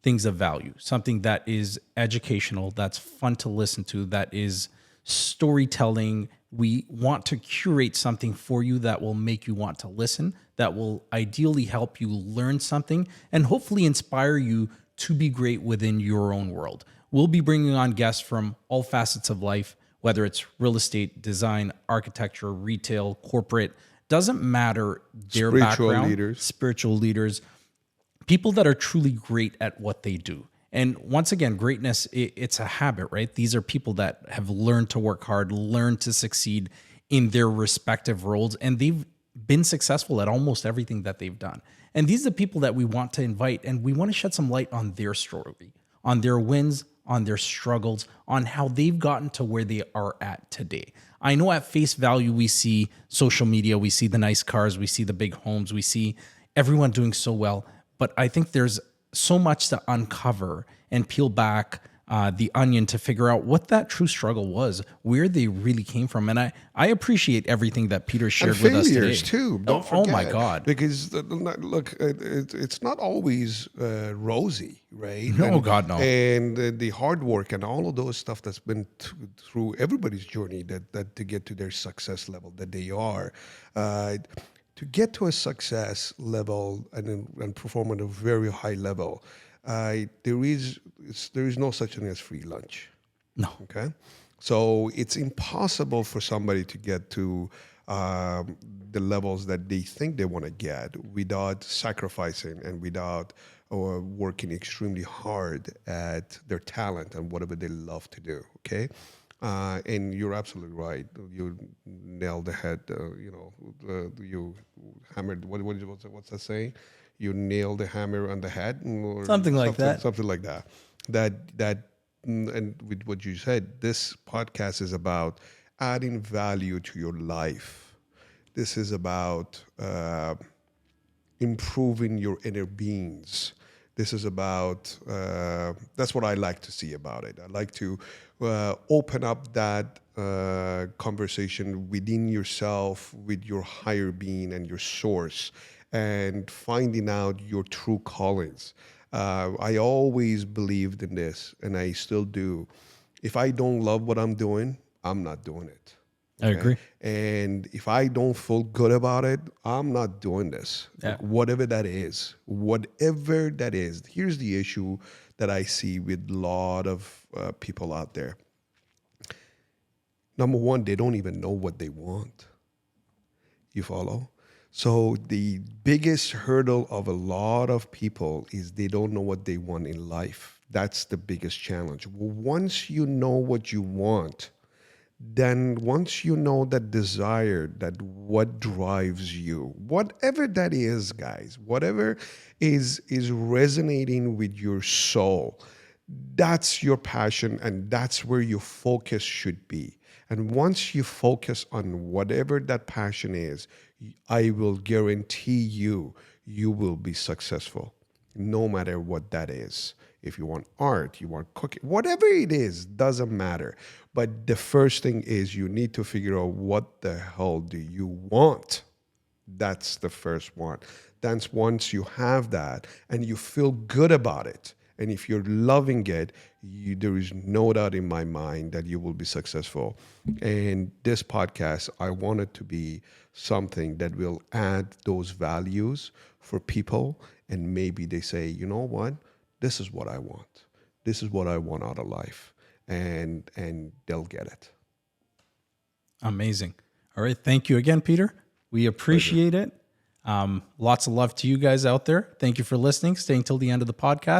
things of value, something that is educational, that's fun to listen to, that is storytelling. We want to curate something for you that will make you want to listen, that will ideally help you learn something, and hopefully inspire you to be great within your own world. We'll be bringing on guests from all facets of life, whether it's real estate, design, architecture, retail, corporate, doesn't matter their background, spiritual leaders, people that are truly great at what they do. And once again, greatness, it's a habit, right? These are people that have learned to work hard, learned to succeed in their respective roles, and they've been successful at almost everything that they've done. And these are the people that we want to invite, and we want to shed some light on their story, on their wins, on their struggles, on how they've gotten to where they are at today. I know at face value, we see social media, we see the nice cars, we see the big homes, we see everyone doing so well, but I think there's so much to uncover and peel back the onion to figure out what that true struggle was, where they really came from. And I appreciate everything that Peter shared with us today. Failures too. Don't forget. Oh my God. Because look, it's not always rosy, right? No, God, no. And the hard work and all of those stuff that's been through everybody's journey that to get to their success level that they are. to get to a success level and perform at a very high level, there is no such thing as free lunch. No. Okay, so it's impossible for somebody to get to the levels that they think they want to get without sacrificing and without working extremely hard at their talent and whatever they love to do. Okay, and you're absolutely right. You nailed the head. You hammered. What's that saying? You nailed the hammer on the head, or Something like that. Something like that. And with what you said, this podcast is about adding value to your life. This is about improving your inner beings. This is about, that's what I like to see about it. I like to open up that conversation within yourself, with your higher being and your source, and finding out your true callings. I always believed in this, and I still do. If I don't love what I'm doing, I'm not doing it. I agree. And if I don't feel good about it, I'm not doing this. Yeah. Like, whatever that is, whatever that is. Here's the issue that I see with a lot of people out there. Number one, they don't even know what they want. You follow? So the biggest hurdle of a lot of people is they don't know what they want in life. That's the biggest challenge. Once you know what you want, then once you know that desire, that what drives you, whatever that is, guys, whatever is resonating with your soul, that's your passion, and that's where your focus should be. And once you focus on whatever that passion is, I will guarantee you, you will be successful, no matter what that is. If you want art, you want cooking, whatever it is, doesn't matter. But the first thing is you need to figure out, what the hell do you want? That's the first one. Then once you have that and you feel good about it, and if you're loving it, there is no doubt in my mind that you will be successful. And this podcast, I want it to be something that will add those values for people. And maybe they say, you know what? This is what I want. This is what I want out of life. And they'll get it. Amazing. All right. Thank you again, Peter. We appreciate it. Lots of love to you guys out there. Thank you for listening, staying till the end of the podcast.